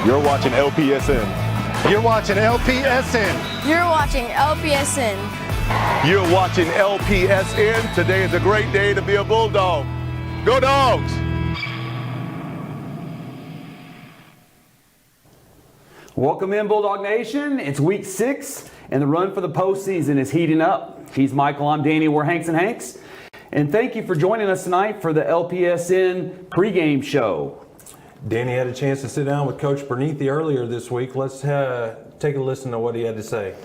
You're watching LPSN. You're watching LPSN. You're watching LPSN. You're watching LPSN. Today is a great day to be a Bulldog. Go Dogs! Welcome in, Bulldog Nation. It's week 6, and the run for the postseason is heating up. He's Michael, I'm Danny, we're Hanks and Hanks. And thank you for joining us tonight for the LPSN pregame show. Danny had a chance to sit down with Coach Bernethi earlier this week. Let's take a listen to what he had to say.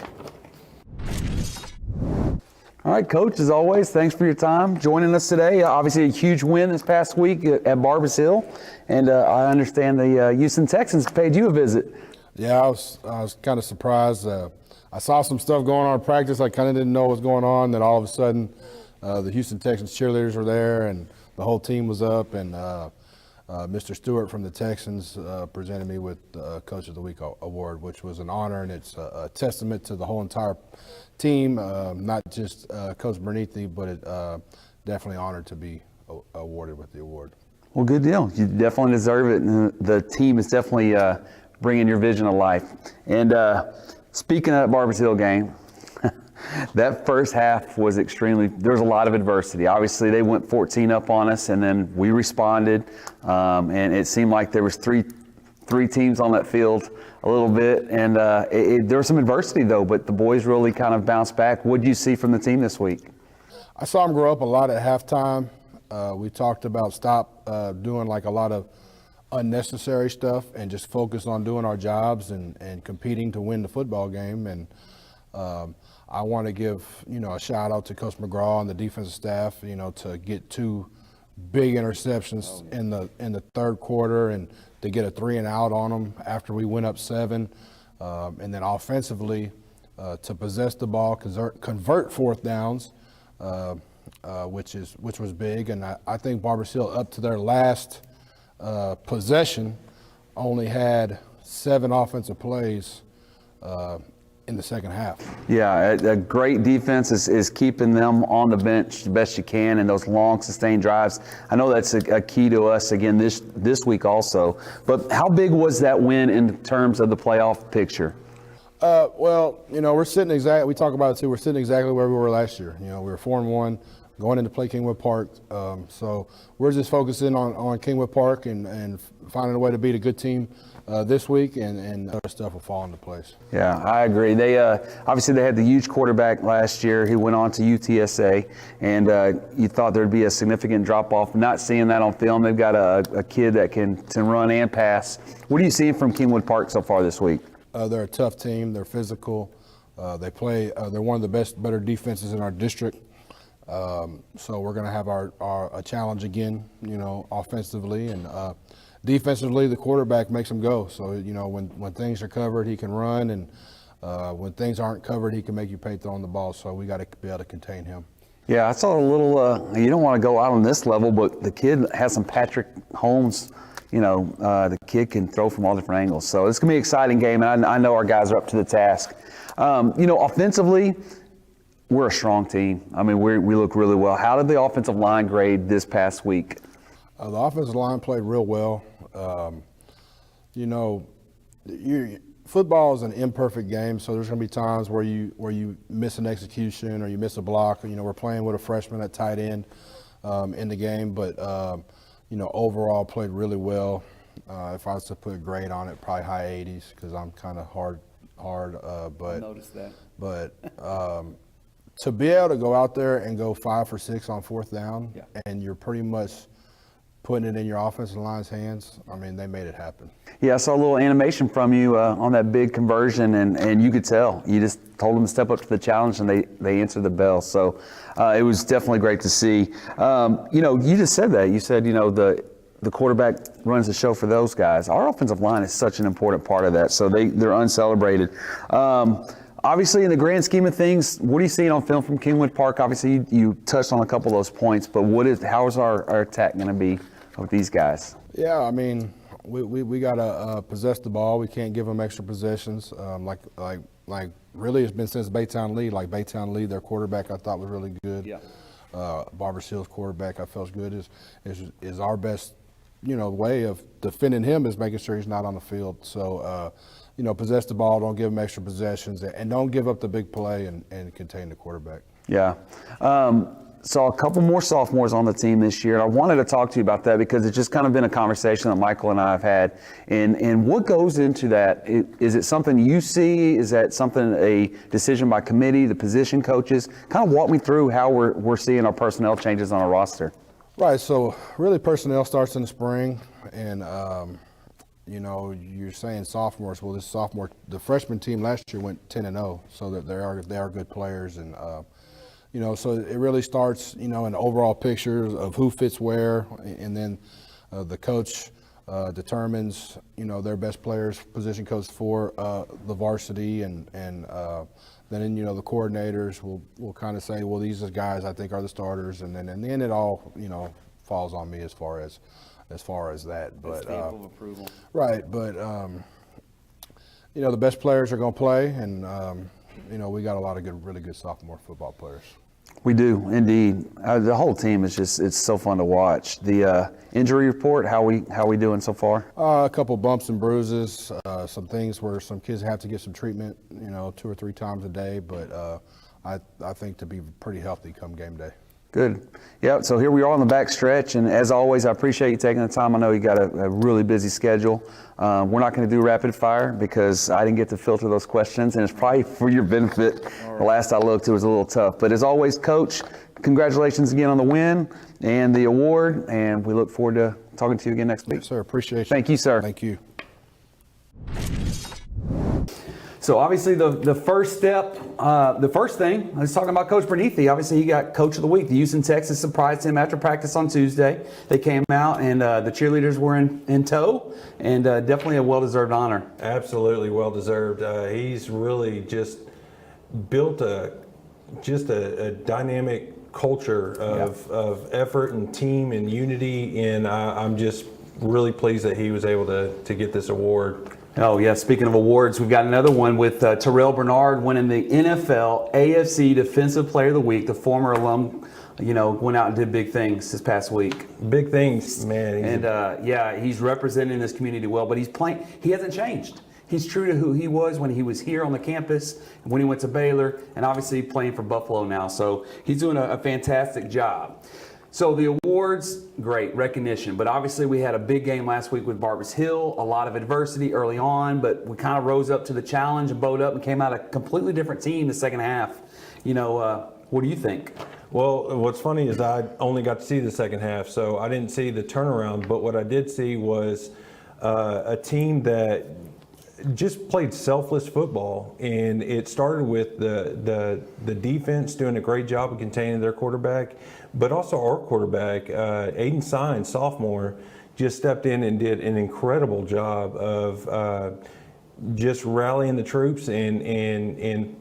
All right, Coach, as always, thanks for your time joining us today. Obviously, a huge win this past week at Barbers Hill, and I understand the Houston Texans paid you a visit. Yeah, I was kind of surprised. I saw some stuff going on in practice. I kind of didn't know what was going on. Then all of a sudden, the Houston Texans cheerleaders were there, and the whole team was up, and Mr. Stewart from the Texans presented me with the Coach of the Week award, which was an honor, and it's a testament to the whole entire team, not just Coach Bernethi, but it definitely honored to be awarded with the award. Well, good deal. You definitely deserve it, and the team is definitely bringing your vision to life. And speaking of that Barbers Hill game, that first half was there was a lot of adversity. Obviously, they went 14 up on us, and then we responded. And it seemed like there was three teams on that field a little bit. And there was some adversity, though, but the boys really kind of bounced back. What did you see from the team this week? I saw them grow up a lot at halftime. We talked about stop doing like a lot of unnecessary stuff and just focus on doing our jobs and competing to win the football game. And I want to give, a shout out to Coach McGraw and the defensive staff, to get 2 big interceptions in the third quarter and to get a 3-and-out on them after we went up 7. And then offensively, to possess the ball, convert fourth downs, which was big. And I think Barbers Hill, up to their last possession, only had 7 offensive plays in the second half. Yeah, a great defense is keeping them on the bench the best you can, and those long sustained drives. I know that's a key to us again this week also. But how big was that win in terms of the playoff picture? Well, we're sitting we talk about it too, we're sitting exactly where we were last year. We were 4-1 going into play Kingwood Park. So we're just focusing on Kingwood Park and finding a way to beat a good team this week, and other stuff will fall into place. Yeah, I agree. They obviously they had the huge quarterback last year. He went on to UTSA, and you thought there'd be a significant drop-off. Not seeing that on film. They've got a kid that can run and pass. What are you seeing from Kingwood Park so far this week? They're a tough team. They're physical. They play. They're one of the better defenses in our district. So we're going to have a challenge again, offensively, and defensively, the quarterback makes them go. So, when things are covered, he can run, and when things aren't covered, he can make you pay throwing the ball. So we got to be able to contain him. Yeah, I saw a little, you don't want to go out on this level, but the kid has some Patrick Holmes. The kid can throw from all different angles. So it's going to be an exciting game, and I know our guys are up to the task. Offensively, we're a strong team. I mean, we look really well. How did the offensive line grade this past week? The offensive line played real well. Football is an imperfect game, so there's going to be times where you miss an execution or you miss a block. We're playing with a freshman at tight end in the game, but overall played really well. If I was to put a grade on it, probably high 80s because I'm kind of hard. But I noticed that. But to be able to go out there and go 5 for 6 on fourth down, and you're pretty much putting it in your offensive line's hands, I mean, they made it happen. Yeah, I saw a little animation from you on that big conversion, and you could tell. You just told them to step up to the challenge, and they answered the bell. So it was definitely great to see. You just said that. You said, the quarterback runs the show for those guys. Our offensive line is such an important part of that, so they're uncelebrated. Obviously, in the grand scheme of things, what are you seeing on film from Kingwood Park? Obviously, you touched on a couple of those points, but how is our attack going to be with these guys? Yeah, I mean, we got to possess the ball. We can't give them extra possessions. Like really, it's been since Baytown Lee. Like Baytown Lee, their quarterback I thought was really good. Yeah. Barbers Hill's quarterback I felt was good. Is our best way of defending him is making sure he's not on the field. So, possess the ball, don't give him extra possessions, and don't give up the big play and contain the quarterback. Yeah. Saw a couple more sophomores on the team this year. I wanted to talk to you about that because it's just kind of been a conversation that Michael and I have had. And what goes into that? Is it something you see? Is that something, a decision by committee, the position coaches? Kind of walk me through how we're seeing our personnel changes on our roster. Right. So really personnel starts in the spring. And, you're saying sophomores. Well, the freshman team last year went 10-0, so that they are good players. And, so it really starts, an overall picture of who fits where, and then the coach determines, their best players, position coach for the varsity, and then the coordinators will kind of say, well, these are guys I think are the starters, and then in the end it all, falls on me as far as that. But stamp of approval. Right, but the best players are going to play, and we got a lot of really good sophomore football players. We do, indeed. The whole team is it's so fun to watch. The injury report, how we doing so far? A couple bumps and bruises, some things where some kids have to get some treatment, 2 or 3 times a day, but I think to be pretty healthy come game day. Good. Yeah, so here we are on the back stretch, and as always, I appreciate you taking the time. I know you got a really busy schedule. We're not going to do rapid fire because I didn't get to filter those questions, and it's probably for your benefit. Right. The last I looked, it was a little tough. But as always, Coach, congratulations again on the win and the award, and we look forward to talking to you again next week. Yes, sir. Appreciate you. Thank you, sir. Thank you. So obviously the first step, the first thing, let's talk about Coach Bernithi. Obviously he got Coach of the Week. The Houston Texans surprised him after practice on Tuesday. They came out and the cheerleaders were in tow, and definitely a well-deserved honor. Absolutely well-deserved. He's really just built a dynamic culture of effort and team and unity, and I'm just really pleased that he was able to get this award. Oh, yeah. Speaking of awards, we've got another one with Terrell Bernard winning the NFL AFC Defensive Player of the Week. The former alum, went out and did big things this past week. Big things, man. And, he's representing this community well, but he hasn't changed. He's true to who he was when he was here on the campus, when he went to Baylor, and obviously playing for Buffalo now. So he's doing a fantastic job. So the awards, great recognition, but obviously we had a big game last week with Barbers Hill, a lot of adversity early on, but we kind of rose up to the challenge and bowed up and came out a completely different team the second half. What do you think? Well, what's funny is I only got to see the second half, so I didn't see the turnaround, but what I did see was a team that just played selfless football, and it started with the defense doing a great job of containing their quarterback, but also our quarterback, Aiden Sines, sophomore, just stepped in and did an incredible job of just rallying the troops, and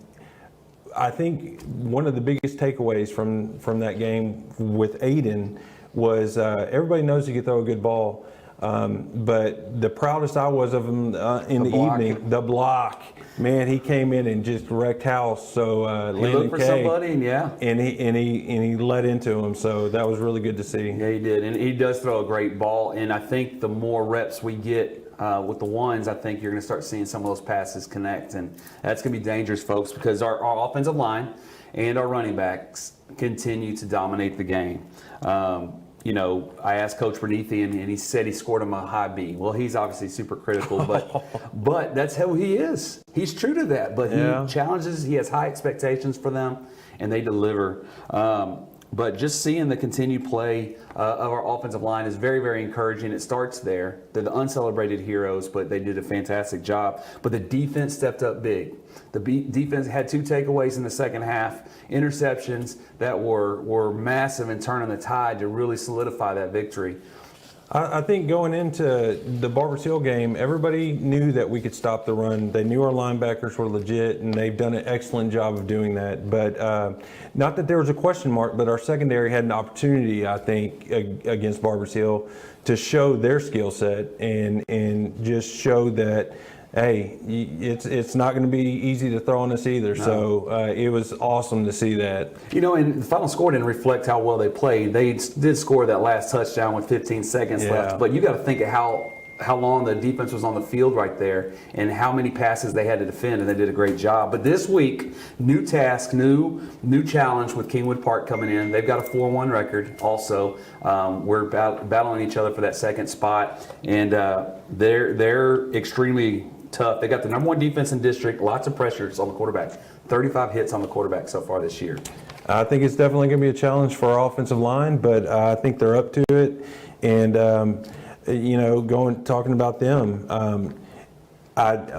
I think one of the biggest takeaways from that game with Aiden was everybody knows he can throw a good ball. But the proudest I was of him in the evening, the block. Man, he came in and just wrecked house. So he looked for somebody, and he led into him. So that was really good to see. Yeah, he did, and he does throw a great ball. And I think the more reps we get with the ones, I think you're going to start seeing some of those passes connect, and that's going to be dangerous, folks, because our offensive line and our running backs continue to dominate the game. I asked Coach Bernithi, and he said he scored him a high B. Well, he's obviously super critical, but that's how he is. He's true to that, but he challenges. He has high expectations for them, and they deliver. But just seeing the continued play of our offensive line is very, very encouraging. It starts there. They're the uncelebrated heroes, but they did a fantastic job. But the defense stepped up big. The defense had 2 takeaways in the second half, interceptions that were massive and turning the tide to really solidify that victory. I think going into the Barbers Hill game, everybody knew that we could stop the run. They knew our linebackers were legit, and they've done an excellent job of doing that. But not that there was a question mark, but our secondary had an opportunity, I think, against Barbers Hill to show their skill set and just show that hey, it's not going to be easy to throw on us either. No. So it was awesome to see that. You know, and the final score didn't reflect how well they played. They did score that last touchdown with 15 seconds left, but you got to think of how long the defense was on the field right there and how many passes they had to defend, and they did a great job. But this week, new task, new challenge with Kingwood Park coming in. They've got a 4-1 record also. We're battling each other for that second spot, and they're extremely tough. They got the number 1 defense in district, lots of pressures on the quarterback, 35 hits on the quarterback so far this year. I think it's definitely going to be a challenge for our offensive line, but I think they're up to it. And you know, talking about them,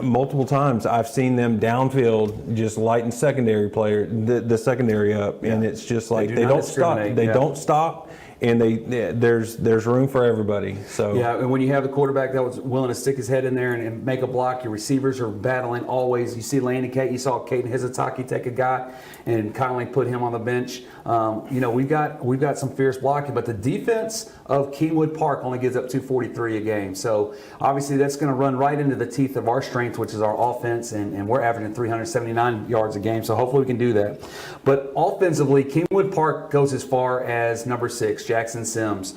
multiple times I've seen them downfield just lighten secondary player, the secondary up, and it's just like they don't stop. They don't stop. And there's room for everybody. So yeah, and when you have the quarterback that was willing to stick his head in there and make a block, your receivers are battling always. You see Landon Kate, you saw Caden Hizataki take a guy and kindly put him on the bench. You know, we've got some fierce blocking, but the defense of Kingwood Park only gives up 243 a game. So obviously that's going to run right into the teeth of our strength, which is our offense, and we're averaging 379 yards a game. So hopefully we can do that. But offensively, Kingwood Park goes as far as number 6. Jackson Sims.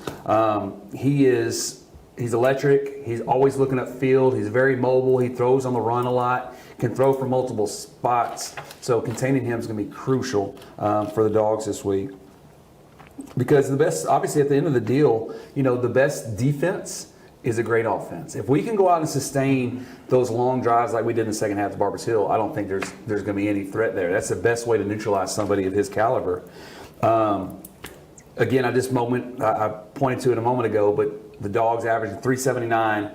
He's electric. He's always looking upfield. He's very mobile. He throws on the run a lot. Can throw from multiple spots. So containing him is going to be crucial for the Dogs this week. Because the best, obviously, at the end of the deal, you know, the best defense is a great offense. If we can go out and sustain those long drives like we did in the second half of Barbers Hill, I don't think there's going to be any threat there. That's the best way to neutralize somebody of his caliber. Again, I pointed to it a moment ago, but the Dogs averaging 379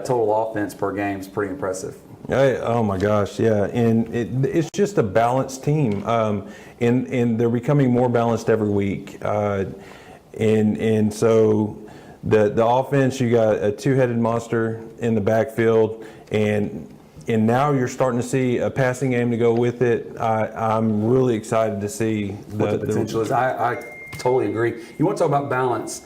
total offense per game is pretty impressive. Hey, oh my gosh, yeah, and it's just a balanced team, and they're becoming more balanced every week, and so the offense, you got a 2-headed monster in the backfield, and now you're starting to see a passing game to go with it. I'm really excited to see what the potential is. I totally agree. You want to talk about balance?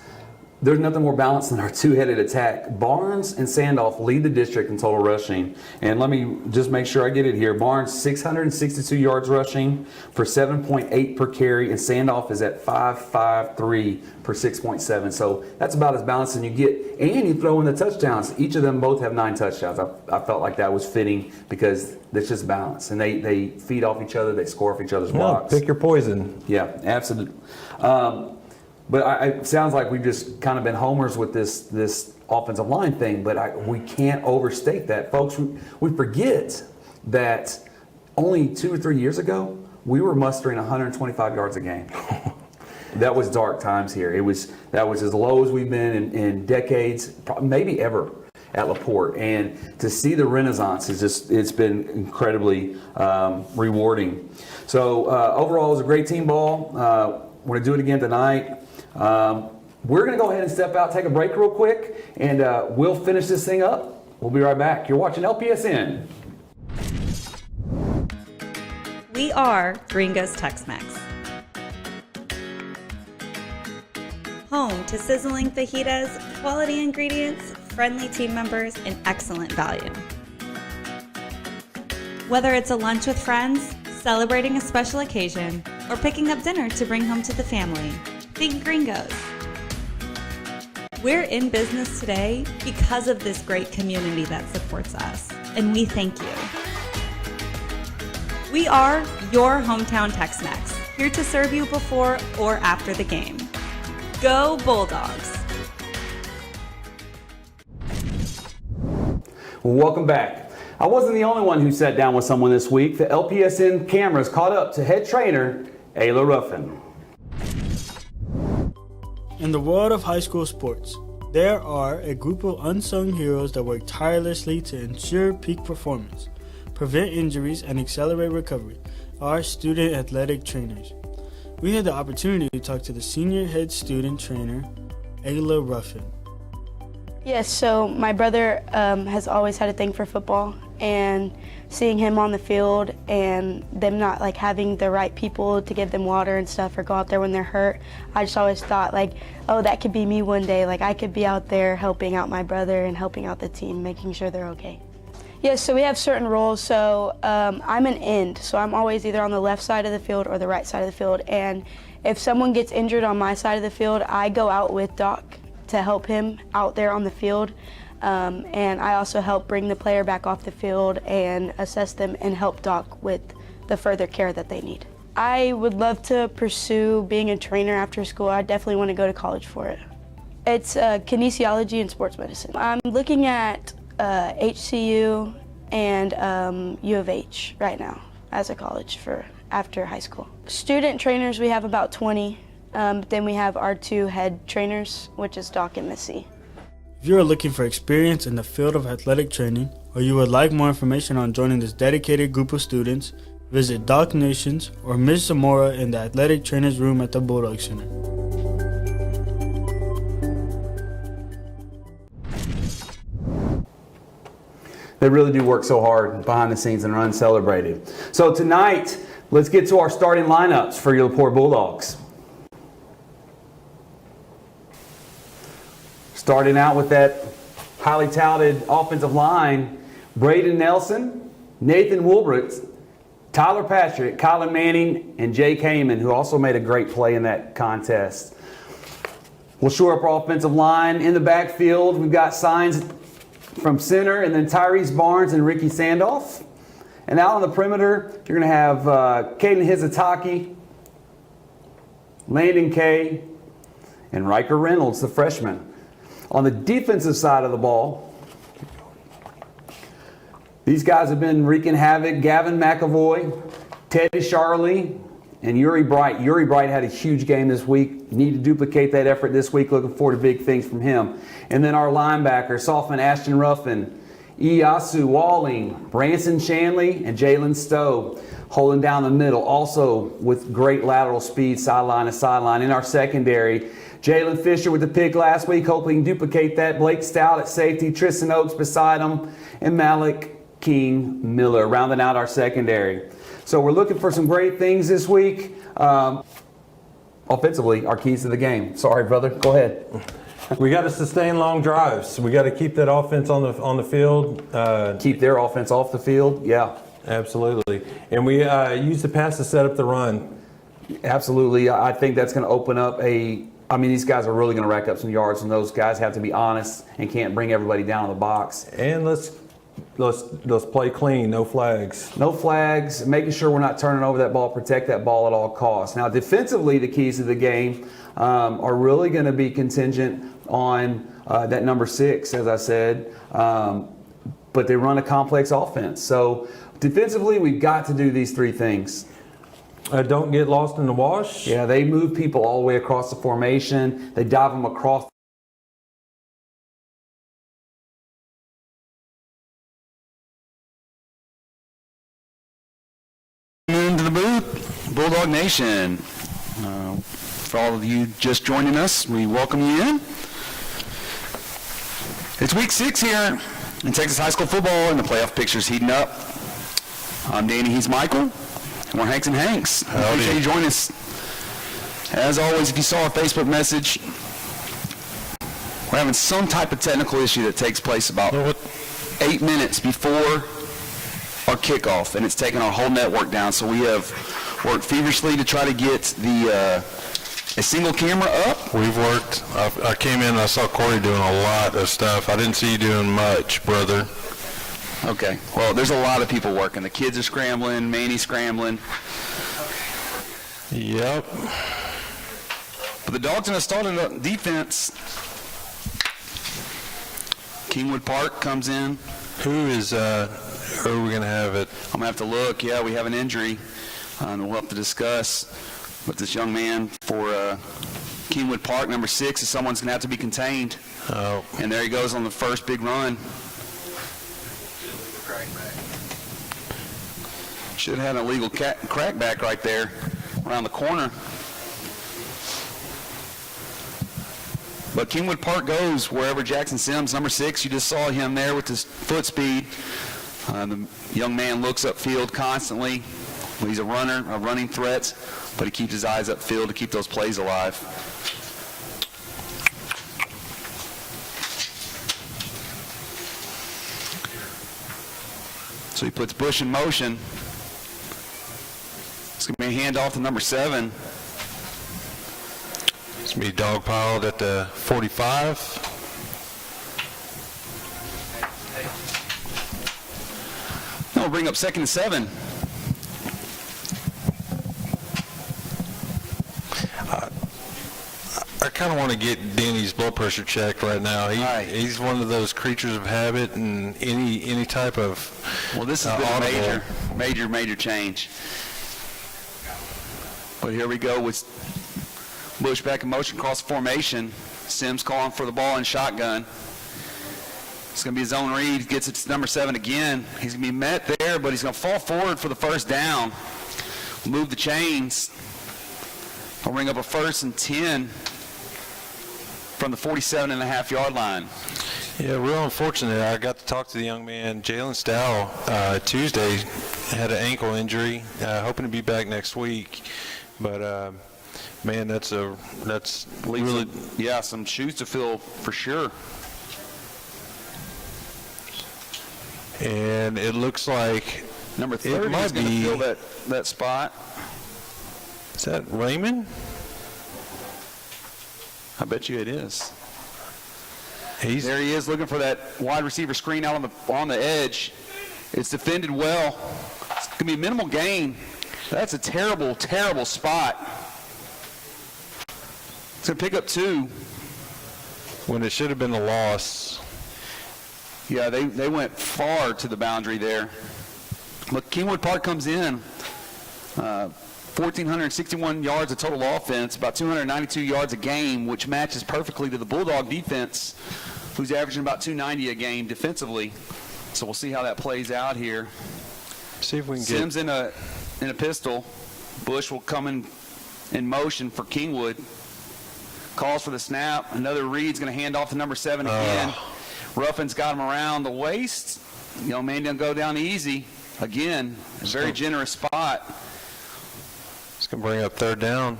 There's nothing more balanced than our 2-headed attack. Barnes and Sandolph lead the district in total rushing. And let me just make sure I get it here. Barnes, 662 yards rushing for 7.8 per carry, and Sandolph is at 553 per 6.7. So that's about as balanced as you get. And you throw in the touchdowns. Each of them both have 9 touchdowns. I felt like that was fitting because it's just balance. And they feed off each other. They score off each other's blocks. Pick your poison. Yeah, absolutely. But it sounds like we've just kind of been homers with this offensive line thing, but we can't overstate that. Folks, we forget that only 2 or 3 years ago, we were mustering 125 yards a game. That was dark times here. That was as low as we've been in decades, maybe ever at LaPorte. And to see the renaissance it's been incredibly rewarding. So overall, it was a great team ball. We're going to do it again tonight. We're going to go ahead and step out, take a break real quick, and we'll finish this thing up. We'll be right back. You're watching LPSN. We are Gringo's Tex-Mex. Home to sizzling fajitas, quality ingredients, friendly team members, and excellent value. Whether it's a lunch with friends, celebrating a special occasion, or picking up dinner to bring home to the family, think Gringo's. We're in business today because of this great community that supports us, and we thank you. We are your hometown Tex-Mex, here to serve you before or after the game. Go Bulldogs! Well, welcome back. I wasn't the only one who sat down with someone this week. The LPSN cameras caught up to head trainer Ayla Ruffin. In the world of high school sports, there are a group of unsung heroes that work tirelessly to ensure peak performance, prevent injuries, and accelerate recovery. Our student athletic trainers. We had the opportunity to talk to the senior head student trainer, Ayla Ruffin. Yes, so my brother has always had a thing for football, and seeing him on the field and them not like having the right people to give them water and stuff or go out there when they're hurt, I just always thought like, oh, that could be me one day. Like I could be out there helping out my brother and helping out the team, making sure they're okay. Yes, so we have certain roles. So I'm an end, so I'm always either on the left side of the field or the right side of the field. And if someone gets injured on my side of the field, I go out with Doc to help him out there on the field. And I also help bring the player back off the field and assess them and help Doc with the further care that they need. I would love to pursue being a trainer after school. I definitely want to go to college for it. It's kinesiology and sports medicine. I'm looking at HCU and U of H right now as a college for after high school. Student trainers, we have about 20. Then we have our 2 head trainers, which is Doc and Missy. If you are looking for experience in the field of athletic training, or you would like more information on joining this dedicated group of students, visit Doc Nations or Ms. Zamora in the athletic trainers room at the Bulldogs Center. They really do work so hard behind the scenes and are uncelebrated. So tonight, let's get to our starting lineups for your LaPorte Bulldogs. Starting out with that highly touted offensive line, Braden Nelson, Nathan Woolbrook, Tyler Patrick, Colin Manning, and Jake Heyman, who also made a great play in that contest. We'll shore up our offensive line. In the backfield, we've got signs from center, and then Tyrese Barnes and Ricky Sandoff. And out on the perimeter, you're going to have Caden Hizataki, Landon Kay, and Riker Reynolds, the freshman. On the defensive side of the ball, these guys have been wreaking havoc. Gavin McAvoy, Teddy Charlie, and Uri Bright. Uri Bright had a huge game this week. You need to duplicate that effort this week. Looking forward to big things from him. And then our linebackers, sophomore Ashton Ruffin, Iyasu Walling, Branson Shanley, and Jalen Stowe holding down the middle. Also with great lateral speed, sideline to sideline. In our secondary, Jalen Fisher with the pick last week. Hopefully he can duplicate that. Blake Stout at safety, Tristan Oakes beside him, and Malik King Miller rounding out our secondary. So we're looking for some great things this week. Offensively, our keys to the game. Sorry, brother. Go ahead. We got to sustain long drives. We got to keep that offense on the field. Keep their offense off the field. Yeah. Absolutely. And we use the pass to set up the run. Absolutely. I think that's going to open up these guys are really going to rack up some yards, and those guys have to be honest and can't bring everybody down in the box. And let's play clean, no flags. No flags, making sure we're not turning over that ball, protect that ball at all costs. Now, defensively, the keys to the game are really going to be contingent on that number 6, as I said. But they run a complex offense. So defensively, we've got to do these 3 things. Don't get lost in the wash. Yeah, they move people all the way across the formation. They dive them across. Into the booth, Bulldog Nation. For all of you just joining us, we welcome you in. It's week 6 here in Texas high school football, and the playoff picture's heating up. I'm Danny, he's Michael. We're Hanks and Hanks. Appreciate you joining us. As always, if you saw our Facebook message, we're having some type of technical issue that takes place about 8 minutes before our kickoff, and it's taken our whole network down. So we have worked feverishly to try to get a single camera up. We've worked. I came in and I saw Corey doing a lot of stuff. I didn't see you doing much, brother. Okay. Well, there's a lot of people working. The kids are scrambling. Manny's scrambling. Yep. But the Dogs in a starting defense. Kingwood Park comes in. Who are we going to have it? I'm going to have to look. Yeah, we have an injury. And we'll have to discuss. But this young man for Kingwood Park, number 6, is someone's going to have to be contained. Oh. And there he goes on the first big run. Should have had an illegal crackback right there around the corner. But Kingwood Park goes wherever Jackson Sims, number 6, you just saw him there with his foot speed. The young man looks upfield constantly. He's a runner, a running threat, but he keeps his eyes upfield to keep those plays alive. So he puts Bush in motion. It's going to be a handoff to number 7. It's going to be dogpiled at the 45. We'll bring up 2nd and 7. I kind of want to get Danny's blood pressure checked right now. He's one of those creatures of habit, and any type of Well, this has been a major change. But here we go with Bush back in motion, cross formation. Sims calling for the ball in shotgun. It's going to be his own read. Gets it to number 7 again. He's going to be met there, but he's going to fall forward for the first down. Move the chains. I'll bring up a 1st and 10 from the 47.5-yard line. Yeah, real unfortunate. I got to talk to the young man, Jalen Stow, Tuesday. Had an ankle injury. Hoping to be back next week. But, man, that's really... Yeah, some shoes to fill for sure. And it looks like number 30 is going to fill that spot. Is that Raymond? I bet you it is. There he is looking for that wide receiver screen out on the edge. It's defended well. It's going to be a minimal gain. That's a terrible, terrible spot. It's going to pick up 2. When it should have been a loss. Yeah, they went far to the boundary there. But Kingwood Park comes in. 1,461 yards of total offense, about 292 yards a game, which matches perfectly to the Bulldog defense, who's averaging about 290 a game defensively. So we'll see how that plays out here. See if we can Sims in a pistol. Bush will come in motion for Kingwood. Calls for the snap. Another read's going to hand off to number 7 again. Ruffin's got him around the waist. Man didn't go down easy. Again, a very generous spot. It's going to bring up 3rd down.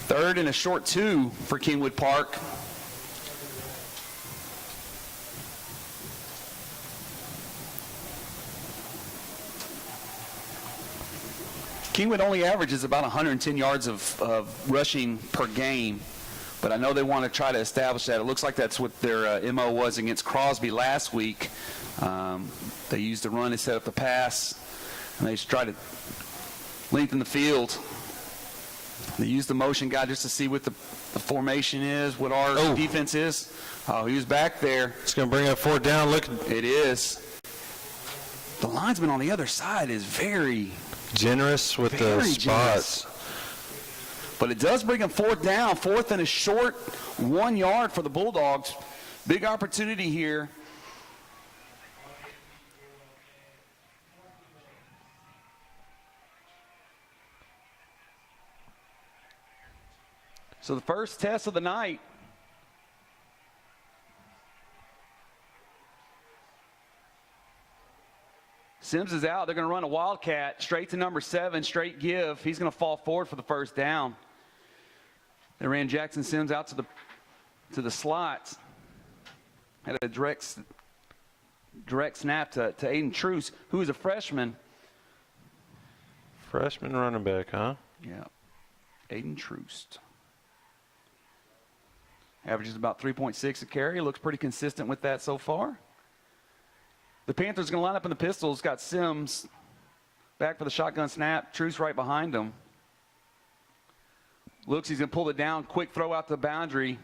3rd and a short 2 for Kingwood Park. Kingwood only averages about 110 yards of rushing per game, but I know they want to try to establish that. It looks like that's what their MO was against Crosby last week. They used the run instead of the pass, and they just try to lengthen the field. They used the motion guy just to see what the formation is, what our defense is. Oh, he was back there. It's going to bring up 4th down. Look, it is. The linesman on the other side is very generous with the spots. But it does bring him 4th down, 4th and a short 1 yard for the Bulldogs. Big opportunity here. So the first test of the night. Sims is out. They're going to run a wildcat straight to number 7, straight give. He's going to fall forward for the first down. They ran Jackson Sims out to the slot. Had a direct snap to Aiden Truce, who is a freshman. Freshman running back, huh? Yeah. Aiden Truce. Averages about 3.6 a carry. Looks pretty consistent with that so far. The Panthers are going to line up in the pistols. Got Sims back for the shotgun snap. Truce right behind him. Looks, he's going to pull it down. Quick throw out the boundary.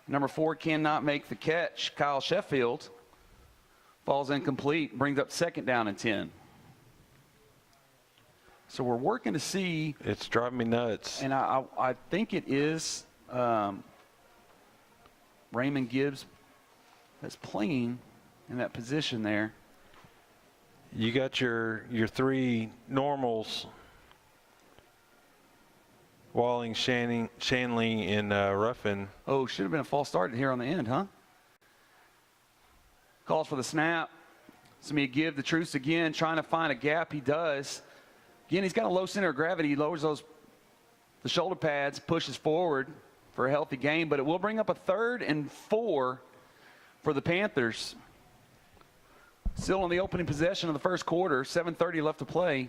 Number 4 cannot make the catch. Kyle Sheffield falls incomplete. Brings up 2nd down and 10. So we're working to see. It's driving me nuts. And I think it is Raymond Gibbs that's playing in that position there. You got your 3 normals, Walling, Shanley, and Ruffin. Oh, should have been a false start here on the end, huh? Calls for the snap. So me give the Truce again, trying to find a gap. He does. Again, he's got a low center of gravity. He lowers the shoulder pads, pushes forward for a healthy gain, but it will bring up a 3rd and 4 for the Panthers. Still on the opening possession of the first quarter, 7:30 left to play.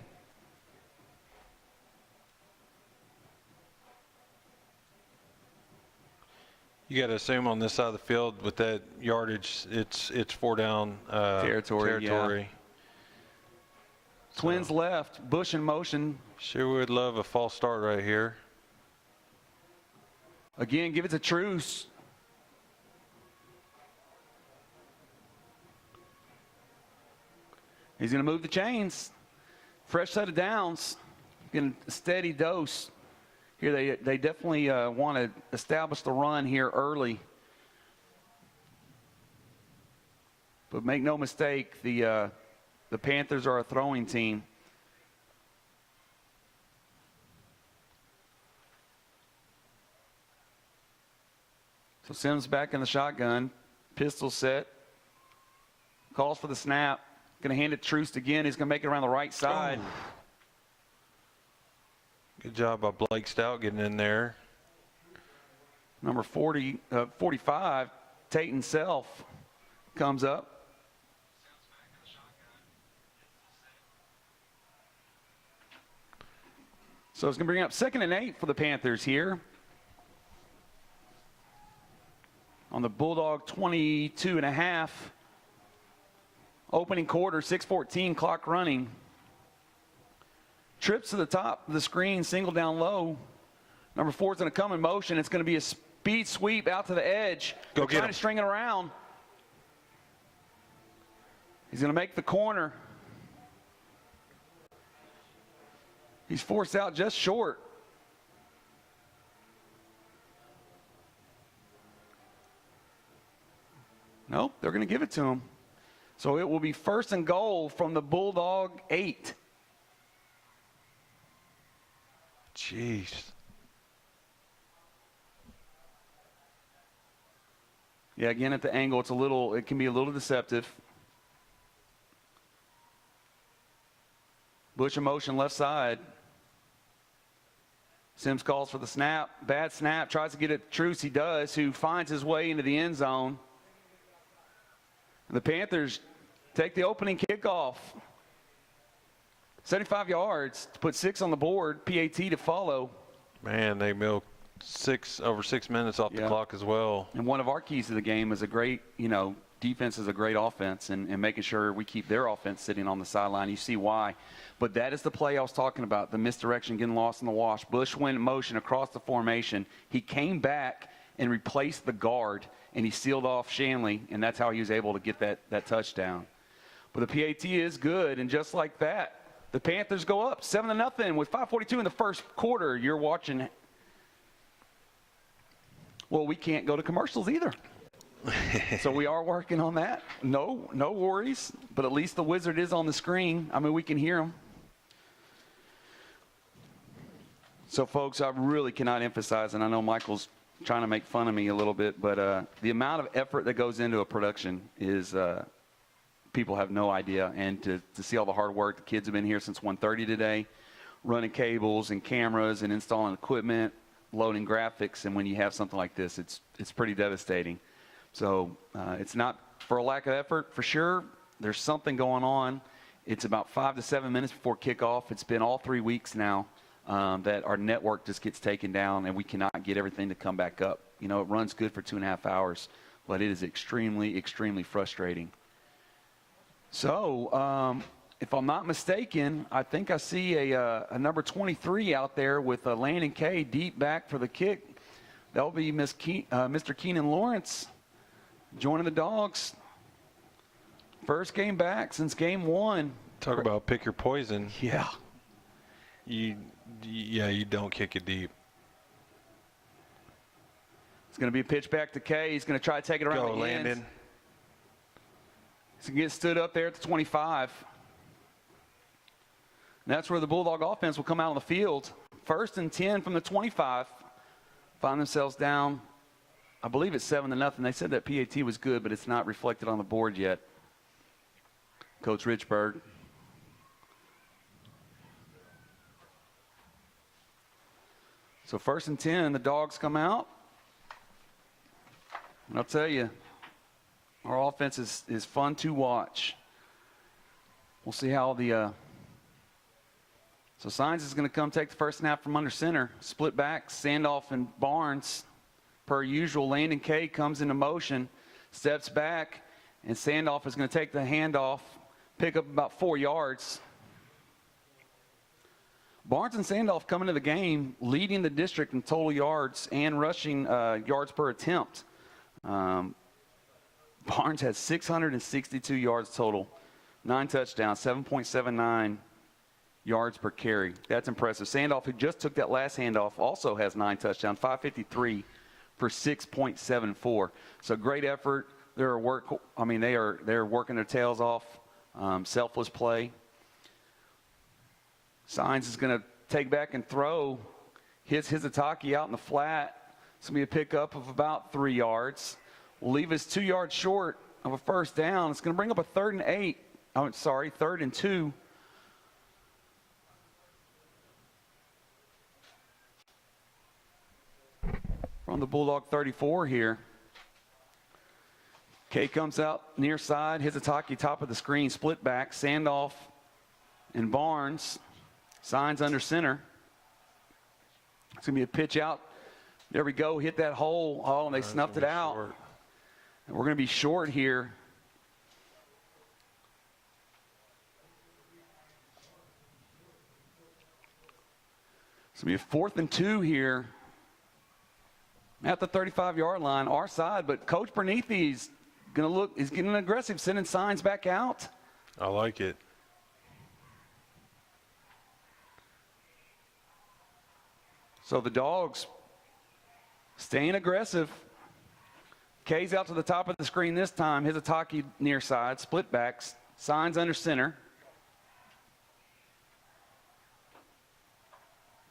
You got to assume on this side of the field with that yardage, it's 4 down Territory. territory. Twins left, Bush in motion. Sure would love a false start right here. Again, give it to Truce. He's going to move the chains. Fresh set of downs. Getting a steady dose. Here they definitely want to establish the run here early. But make no mistake, the Panthers are a throwing team. So Sims back in the shotgun. Pistol set. Calls for the snap. Going to hand it to Truce again. He's going to make it around the right side. Oh. Good job by Blake Stout getting in there. Number 45, Tayton Self, comes up. So it's going to bring up 2nd and 8 for the Panthers here. On the Bulldog 22 and a half. Opening quarter, 6:14, clock running. Trips to the top of the screen, single down low. Number 4 is going to come in motion. It's going to be a speed sweep out to the edge. Go get him. Trying to string it around. He's going to make the corner. He's forced out just short. Nope, they're going to give it to him. So it will be 1st and goal from the Bulldog 8. Jeez. Yeah, again at the angle, it can be a little deceptive. Bush in motion left side. Sims calls for the snap. Bad snap. Tries to get it to Truce. He does, who finds his way into the end zone. And the Panthers take the opening kickoff. 75 yards to put 6 on the board. PAT to follow. Man, they milked over 6 minutes off the clock as well. And one of our keys to the game is a great, defense is a great offense and making sure we keep their offense sitting on the sideline. You see why. But that is the play I was talking about, the misdirection, getting lost in the wash. Bush went in motion across the formation. He came back and replaced the guard, and he sealed off Shanley, and that's how he was able to get that touchdown. But the PAT is good, and just like that, the Panthers go up 7-0 with 5:42 in the first quarter. You're watching. Well, we can't go to commercials either. So we are working on that. No worries. But at least the Wizard is on the screen. I mean, we can hear him. So, folks, I really cannot emphasize, and I know Michael's trying to make fun of me a little bit, but the amount of effort that goes into a production is people have no idea. And to see all the hard work, the kids have been here since 1:30 today, running cables and cameras and installing equipment, loading graphics, and when you have something like this, it's pretty devastating. So it's not for a lack of effort, for sure. There's something going on. It's about 5 to 7 minutes before kickoff. It's been all 3 weeks now that our network just gets taken down, and we cannot get everything to come back up. It runs good for 2.5 hours, but it is extremely, extremely frustrating. So if I'm not mistaken, I think I see a number 23 out there with Landon Kay deep back for the kick. That'll be Mr. Keenan Lawrence joining the Dogs. First game back since game 1. Talk about pick your poison. Yeah. You don't kick it deep. It's going to be a pitch back to Kay. He's going to try to take it around the ends. Landon. He's going to get stood up there at the 25. And that's where the Bulldog offense will come out on the field. 1st and 10 from the 25. Find themselves down, I believe it's 7-0. They said that PAT was good, but it's not reflected on the board yet. Coach Richburg. So 1st and 10, the Dogs come out. And I'll tell you, our offense is fun to watch. we'll see how the so Signs is going to come take the first snap from under center. Split back, Sandoff and Barnes. Per usual, Landon Kay comes into motion, steps back, and Sandoff is going to take the handoff, pick up about 4 yards. Barnes and Sandoff come into the game leading the district in total yards and rushing yards per attempt. Barnes has 662 yards total, 9 touchdowns, 7.79 yards per carry. That's impressive. Sandoff, who just took that last handoff, also has 9 touchdowns, 553 for 6.74. So great effort. They're working their tails off. Selfless play. Signs is going to take back and throw. Hits Hizataki out in the flat. It's going to be a pickup of about 3 yards. Will leave us 2 yards short of a first down. It's going to bring up a 3rd and 2. From the Bulldog 34 here. Kay comes out near side. Hizataki top of the screen. Split back. Sandoff and Barnes. Signs under center. It's going to be a pitch out. There we go. Hit that hole. Oh, and they snuffed it out. Short. And we're going to be short here. It's going to be a 4th and 2 here at the 35-yard line, our side. But Coach Berneathy is getting aggressive, sending Signs back out. I like it. So the Dogs staying aggressive. Kay's out to the top of the screen this time. Hizataki near side, split backs, Signs under center.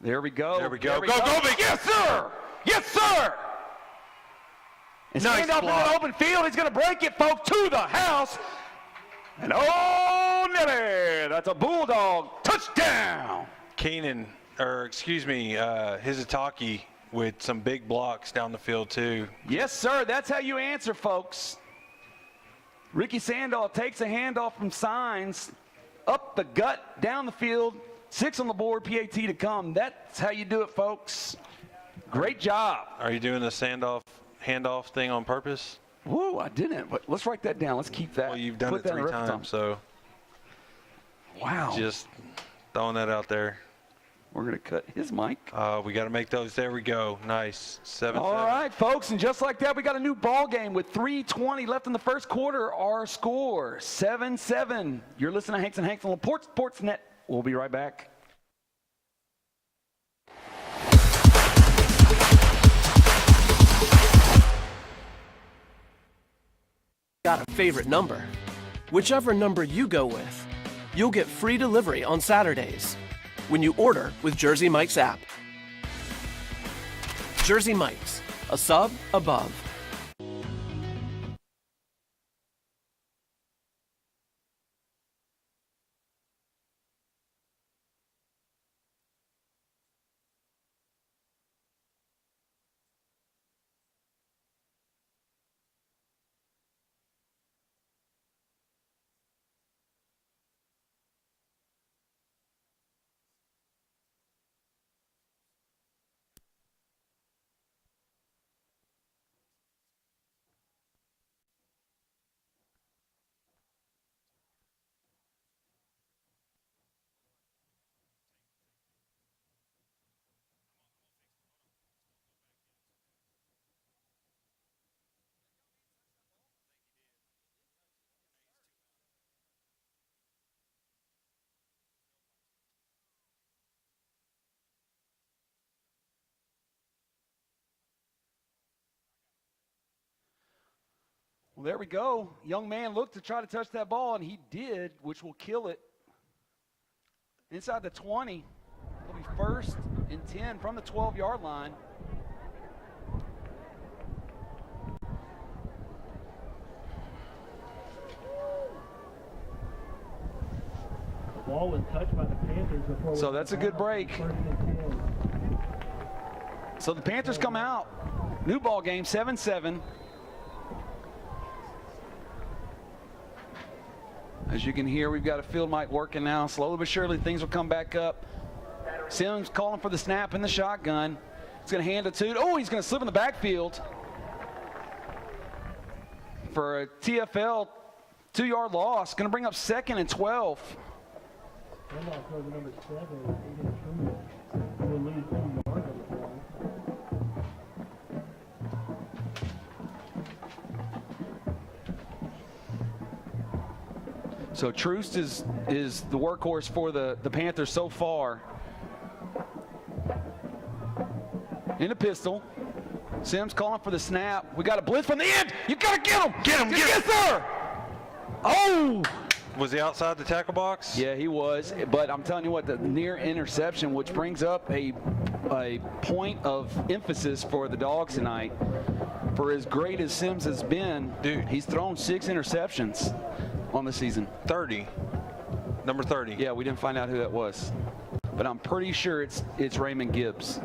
There we go. There we go. Go, Big! Yes, sir! Yes, sir! And Nice Sandoff in block. an open field. He's going to break it, folks, to the house. And oh, Nelly, that's a Bulldog touchdown. Hizataki with some big blocks down the field too. Yes, sir. That's how you answer, folks. Ricky Sandoff takes a handoff from Signs, up the gut, down the field, 6 on the board, PAT to come. That's how you do it, folks. Great job. Are you doing the handoff thing on purpose? Whoa, I didn't, but let's write that down. Let's keep that. Well, you've done Put it that in 3 the repertoire. times, so Wow. just throwing that out there. We're going to cut his mic. We got to make those. There we go. Nice. 7-7. All right, folks, and just like that, we got a new ball game with 3:20 left in the first quarter. Our score, 7-7. You're listening to Hanks and Hanks on LaPorte Sportsnet. We'll be right back. Got a favorite number? Whichever number you go with, you'll get free delivery on Saturdays when you order with Jersey Mike's app. Jersey Mike's, a sub above. Well, there we go. Young man looked to try to touch that ball, and he did, which will kill it. Inside the 20, it'll be 1st and 10 from the 12-yard line. The ball was touched by the Panthers before. So that's a good break. So the Panthers come out. New ball game, 7-7. As you can hear, we've got a field mic working now. Slowly but surely, things will come back up. Sims calling for the snap in the shotgun. He's going to hand it to, he's going to slip in the backfield for a TFL 2-yard loss. Going to bring up 2nd and 12. So Troost is the workhorse for the Panthers so far. In the pistol. Sims calling for the snap. We got a blitz from the end. You got to get him. Get him. Yes, sir. Oh. Was he outside the tackle box? Yeah, he was. But I'm telling you what, the near interception, which brings up a point of emphasis for the Dogs tonight. For as great as Sims has been, dude, he's thrown 6 interceptions on the season. 30. Number 30. Yeah, we didn't find out who that was. But I'm pretty sure it's Raymond Gibbs.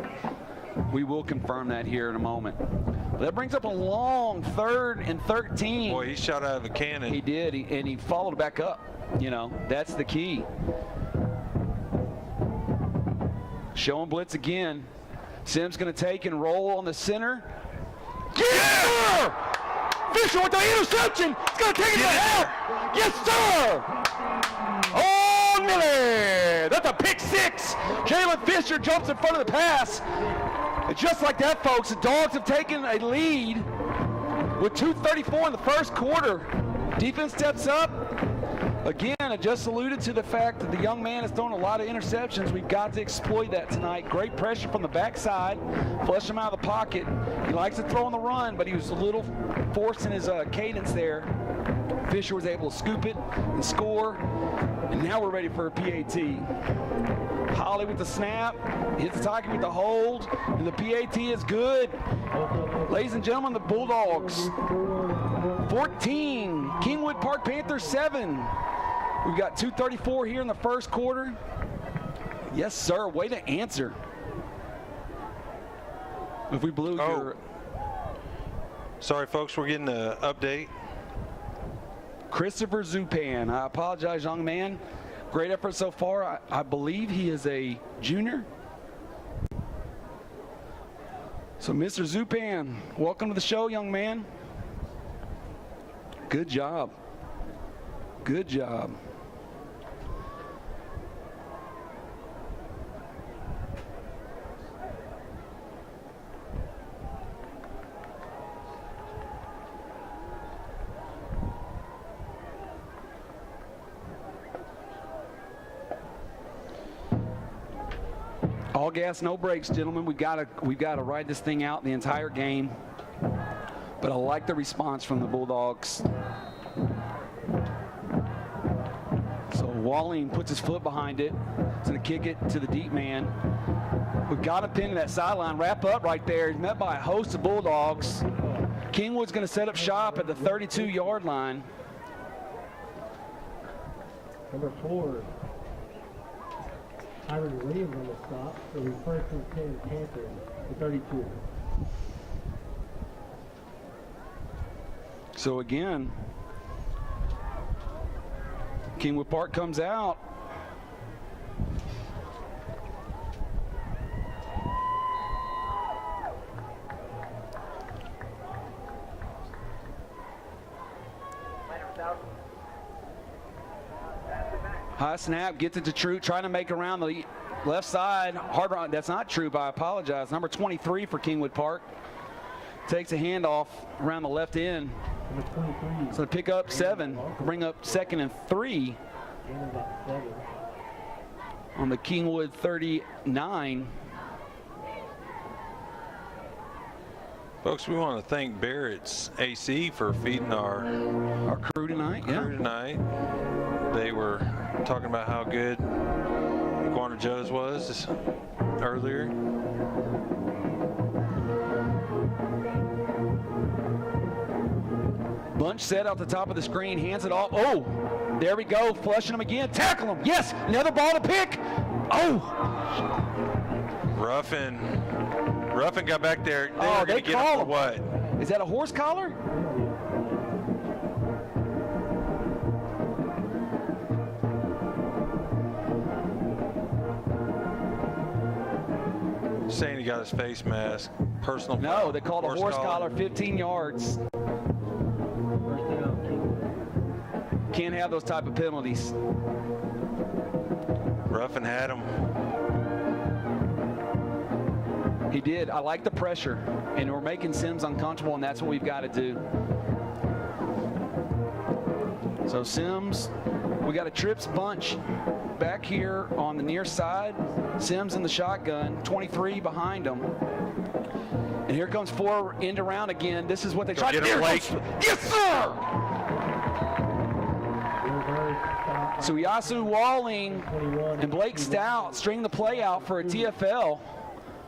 We will confirm that here in a moment. But that brings up a long 3rd and 13. Boy, he shot out of a cannon. He did, and he followed it back up. You know, that's the key. Showing blitz again. Sims going to take and roll on the center. Yes, sir! Fisher with the interception. He's going to take it to the half. Yes, sir! Oh, Millie! That's a pick 6. Jalen Fisher jumps in front of the pass. And just like that, folks, the Dogs have taken a lead with 2:34 in the first quarter. Defense steps up. Again, I just alluded to the fact that the young man has thrown a lot of interceptions. We've got to exploit that tonight. Great pressure from the backside. Flush him out of the pocket. He likes to throw on the run, but he was a little forced in his cadence there. Fisher was able to scoop it and score. And now we're ready for a PAT. Holly with the snap, hits the target with the hold, and the PAT is good. Ladies and gentlemen, the Bulldogs 14, Kingwood Park Panthers 7. We've got 2:34 here in the first quarter. Yes, sir, way to answer. If we blew your... Sorry, folks, we're getting an update. Christopher Zupan, I apologize, young man. Great effort so far. I believe he is a junior. So, Mr. Zupan, welcome to the show, young man. Good job. Good job. All gas, no brakes, gentlemen. We've got to ride this thing out the entire game. But I like the response from the Bulldogs. So Walling puts his foot behind it. He's going to kick it to the deep man. We've got a pin to that sideline. Wrap up right there. He's met by a host of Bulldogs. Kingwood's going to set up shop at the 32-yard line. Number 4. Tyron Williams on the stop, so we first and 10 Panthers to 32. So again, Kingwood Park comes out. High snap, gets it to Troop, trying to make around the left side. Hard run, that's not Troop, I apologize. Number 23 for Kingwood Park. Takes a handoff around the left end. So to pick up 7, bring up 2nd and 3 on the Kingwood 39. Folks, we want to thank Barrett's AC for feeding our crew tonight. They were talking about how good Iguana Joe's was earlier. Bunch set out the top of the screen, hands it off. Oh, there we go, flushing him again. Tackle him, yes, another ball to pick. Oh. Ruffin got back there. They were going to get him for what? Is that a horse collar? saying he got his face mask. Personal No, foul. they called a horse collar, 15 yards. Can't have those type of penalties. Ruffin had him. He did. I like the pressure, and we're making Sims uncomfortable, and that's what we've got to do. So Sims, we got a trips bunch back here on the near side. Sims in the shotgun, 23 behind him. And here comes 4 end around again. This is what they try to do. Yes, sir! So Yasu Walling and Blake Stout string the play out for a TFL.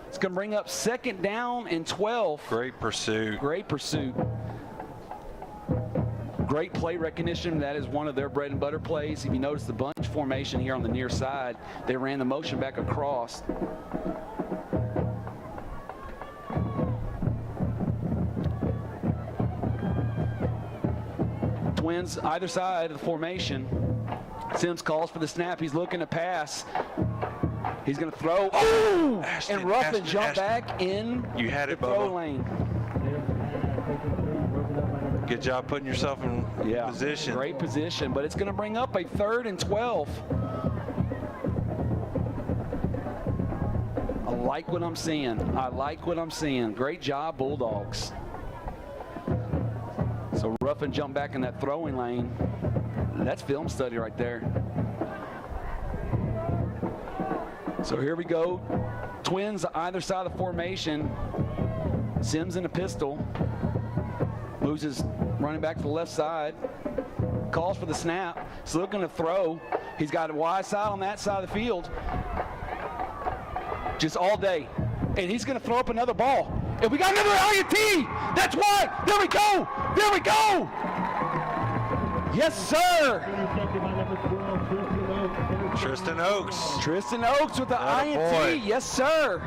It's going to bring up 2nd down and 12. Great pursuit. Great pursuit. Great play recognition. That is one of their bread and butter plays. If you notice the bunch formation here on the near side, they ran the motion back across. Twins either side of the formation. Sims calls for the snap. He's looking to pass. He's going to throw. Oh! And Ruffin jumped back in You had it, the throw Bubba. lane. Good job putting yourself in position. Great position, but it's going to bring up a 3rd and 12. I like what I'm seeing. I like what I'm seeing. Great job, Bulldogs. So Ruffin jumped back in that throwing lane. That's film study right there. So here we go. Twins either side of the formation. Sims in a pistol. Moves his running back to the left side. Calls for the snap. He's looking to throw. He's got a wide side on that side of the field. Just all day. And he's going to throw up another ball. And we got another INT. That's why. There we go. There we go. Yes, sir. Tristan Oaks. Tristan Oaks with the INT. Yes, sir.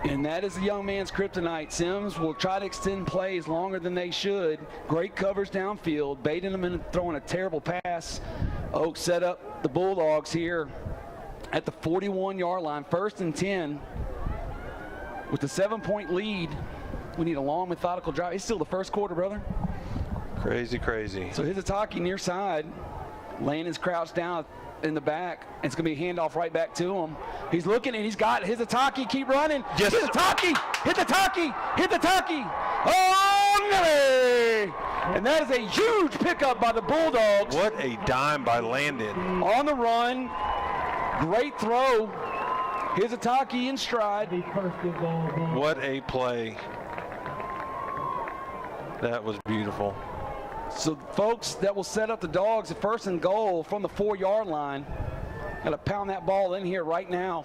And that is the young man's kryptonite. Sims will try to extend plays longer than they should. Great coverage downfield, baiting them and throwing a terrible pass. Oaks set up the Bulldogs here at the 41-yard line, 1st and 10. With the 7-point lead, we need a long, methodical drive. It's still the first quarter, brother. Crazy, crazy. So Hizataki near side. Landon's crouched down in the back. It's going to be a handoff right back to him. He's looking, and he's got Hizataki. Keep running. Yes. Hizataki! Hizataki! Oh, Nelly! And that is a huge pickup by the Bulldogs. What a dime by Landon. On the run. Great throw. Hizataki in stride. What a play. That was beautiful. So, folks, that will set up the Dogs at 1st and goal from the 4-yard line. Got to pound that ball in here right now.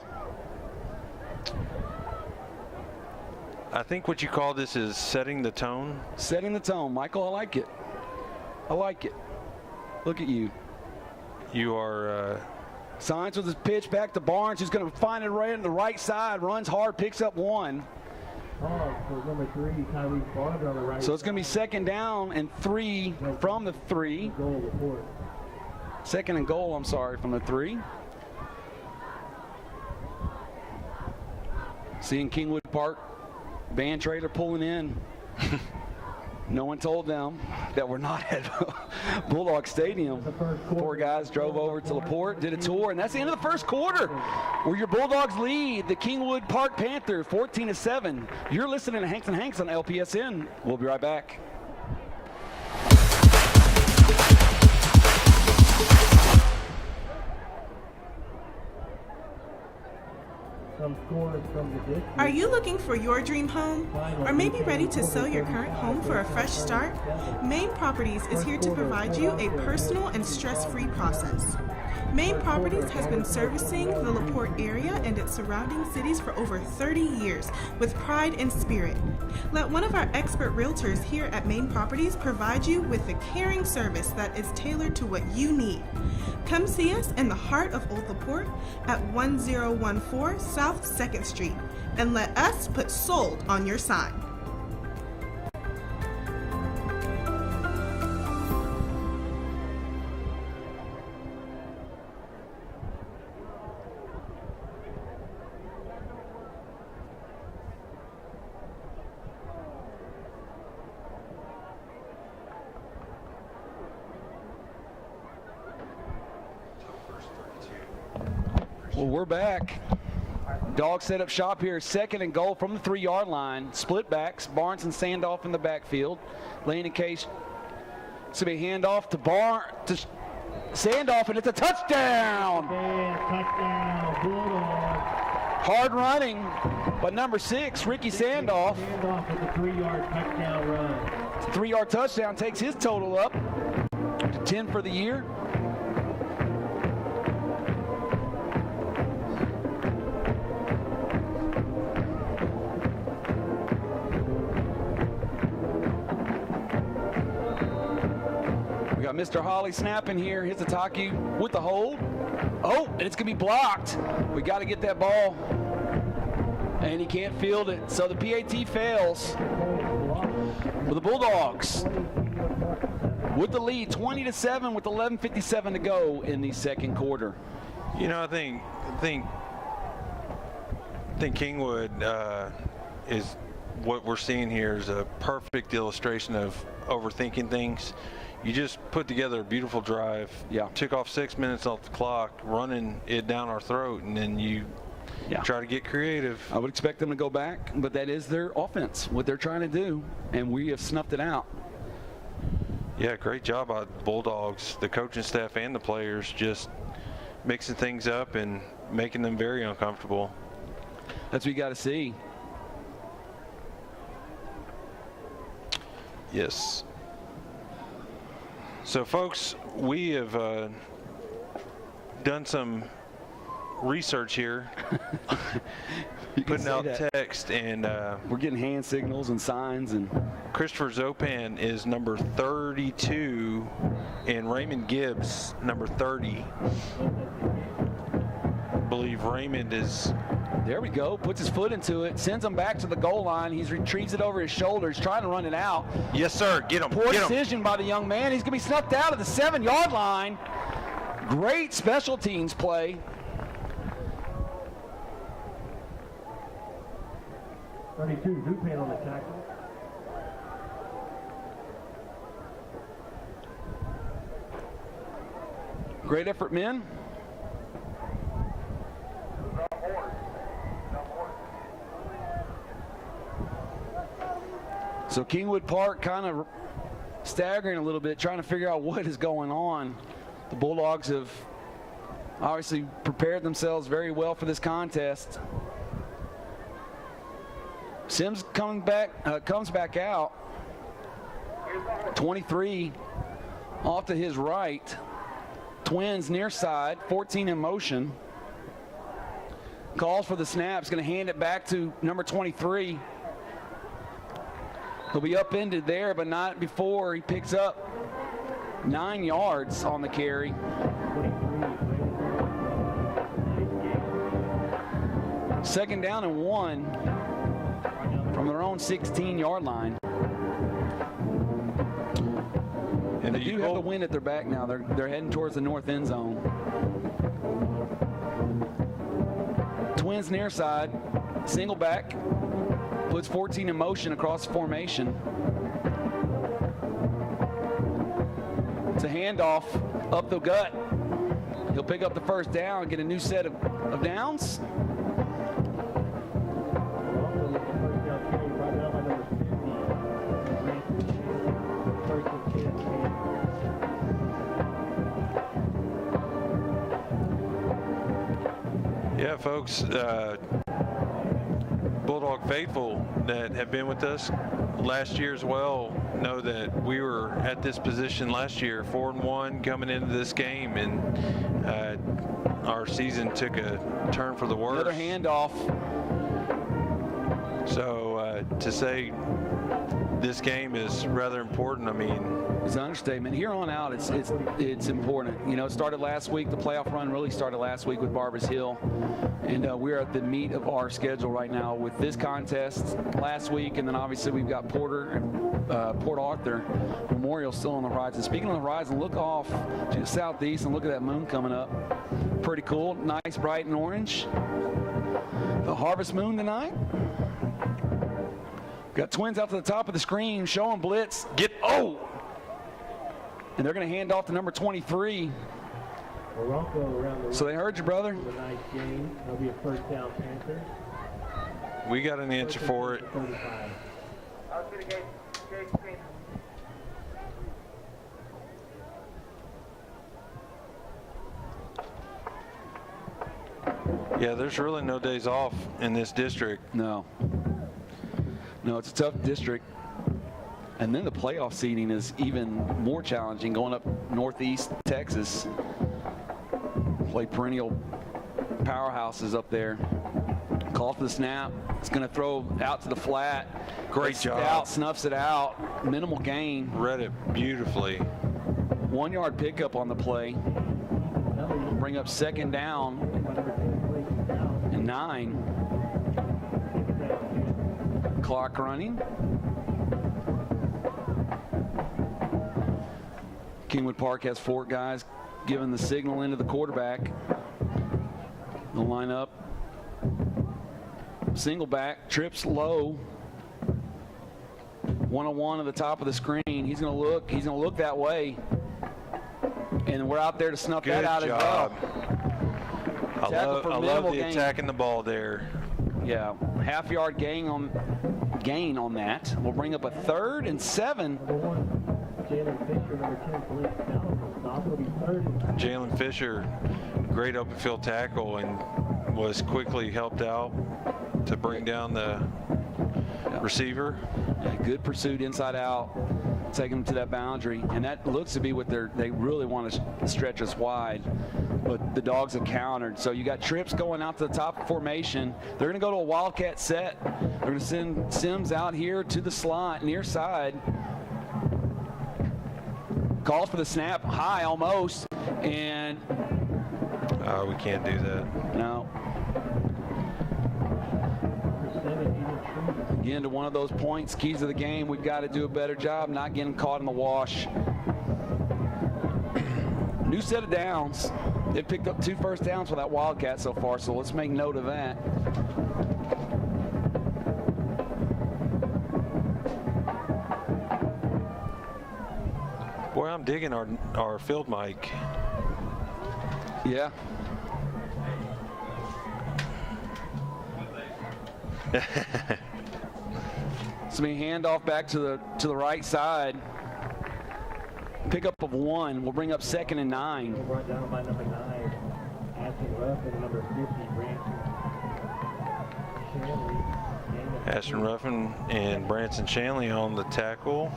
I think what you call this is setting the tone. Setting the tone. Michael, I like it. I like it. Look at you. You are... Signs with his pitch back to Barnes, who's going to find it right on the right side. Runs hard, picks up 1. For number 3, Tyrese Barnes on the right. So it's going to be 2nd down and 3 from the 3. 2nd and goal, I'm sorry, from the 3. Seeing Kingwood Park band trailer pulling in. No one told them that we're not at Bulldog Stadium. 4 guys drove over to LaPorte, did a tour, and that's the end of the first quarter, where your Bulldogs lead the Kingwood Park Panthers 14-7. You're listening to Hanks and Hanks on LPSN. We'll be right back. Are you looking for your dream home? Or maybe ready to sell your current home for a fresh start? Main Properties is here to provide you a personal and stress-free process. Main Properties has been servicing the LaPorte area and its surrounding cities for over 30 years with pride and spirit. Let one of our expert realtors here at Main Properties provide you with the caring service that is tailored to what you need. Come see us in the heart of Old LaPorte at 1014 South 2nd Street and let us put sold on your sign. Well, we're back. Dogs set up shop here. 2nd and goal from the 3-yard line. Split backs. Barnes and Sandoff in the backfield. Lane and Case. It's going to be a handoff to Sandoff, and it's a touchdown. Touchdown, Bulldogs. Hard running, but number 6, Ricky Sandoff. Sandoff with a 3-yard touchdown run. 3-yard touchdown takes his total up to 10 for the year. We got Mr. Holly snapping here. Hitsutaki with the hold. Oh, and it's going to be blocked. We got to get that ball. And he can't field it. So the PAT fails. With the Bulldogs with the lead, 20-7 with 11:57 to go in the second quarter. You know, I think Kingwood is what we're seeing here is a perfect illustration of overthinking things. You just put together a beautiful drive. Yeah. Took off 6 minutes off the clock, running it down our throat, and then you try to get creative. I would expect them to go back, but that is their offense, what they're trying to do, and we have snuffed it out. Yeah, great job by the Bulldogs, the coaching staff and the players, just mixing things up and making them very uncomfortable. That's what you got to see. Yes. So, folks, we have done some research here, putting out text, and we're getting hand signals and signs. And Christopher Zopan is number 32, and Raymond Gibbs number 30. I believe Raymond is. There we go. Puts his foot into it, sends him back to the goal line. He retrieves it over his shoulders, trying to run it out. Yes, sir. Get him. Poor decision by the young man. He's going to be snuffed out of the 7-yard line. Great special teams play. Zupan on the tackle. Great effort, men. So Kingwood Park kind of staggering a little bit, trying to figure out what is going on. The Bulldogs have obviously prepared themselves very well for this contest. Sims comes back out. 23 off to his right. Twins near side, 14 in motion. Calls for the snap, is going to hand it back to number 23. He'll be upended there, but not before he picks up 9 yards on the carry. Second down and 1 from their own 16-yard line. And they do have the wind at their back now. They're heading towards the north end zone. Twins near side, single back, puts 14 in motion across the formation. It's a handoff up the gut. He'll pick up the first down, get a new set of downs. Yeah, folks, Bulldog faithful that have been with us last year as well know that we were at this position last year, 4-1 coming into this game, and our season took a turn for the worse. Another handoff. So to say this game is rather important, I mean, it's an understatement. Here on out, it's important. You know, it started last week. The playoff run really started last week with Barbers Hill, and we're at the meat of our schedule right now with this contest last week, and then obviously we've got Porter and Port Arthur Memorial still on the horizon. Speaking of the horizon, look off to the southeast and look at that moon coming up. Pretty cool, nice, bright and orange. The harvest moon tonight. Got Twins out to the top of the screen, showing blitz. And they're going to hand off to number 23. Morocco around the So they heard you, brother. a nice game. That'll be a first down, Panthers. We got an answer for it. 35. Yeah, there's really no days off in this district. No, it's a tough district. And then the playoff seeding is even more challenging going up Northeast Texas. Play perennial powerhouses up there. Call for the snap. It's going to throw out to the flat. Great job. Out, snuffs it out. Minimal gain. Read it beautifully. 1 yard pickup on the play. Bring up second down and 9. Clock running. Kingwood Park has 4 guys giving the signal into the quarterback. They'll line up. Single back, trips low. 1-on-1 at the top of the screen. He's going to look. He's going to look that way. And we're out there to snuff that out as well. I love the attacking the ball there. Yeah, half-yard gain on that. We'll bring up a 3rd and 7. Jalen Fisher, number 10, Blake Bowles. Stop will be 3rd. Jalen Fisher, great open field tackle, and was quickly helped out to bring down the receiver. Yeah, good pursuit inside out, take them to that boundary, and that looks to be what they really want to stretch us wide. But the Dogs have countered. So you got trips going out to the top of formation. They're going to go to a Wildcat set. They're going to send Sims out here to the slot, near side. Calls for the snap, high almost, and we can't do that. No. Again, to one of those points, keys of the game, we've got to do a better job not getting caught in the wash. New set of downs. They've picked up 2 first downs for that Wildcat so far, so let's make note of that. Boy, I'm digging our field mic. Yeah. So we handoff back to the right side. Pickup of 1. We'll bring up 2nd and 9. Brought down by number 9, Ashton Ruffin, number 50, Branson Shanley. Ashton Ruffin and Branson Shanley on the tackle.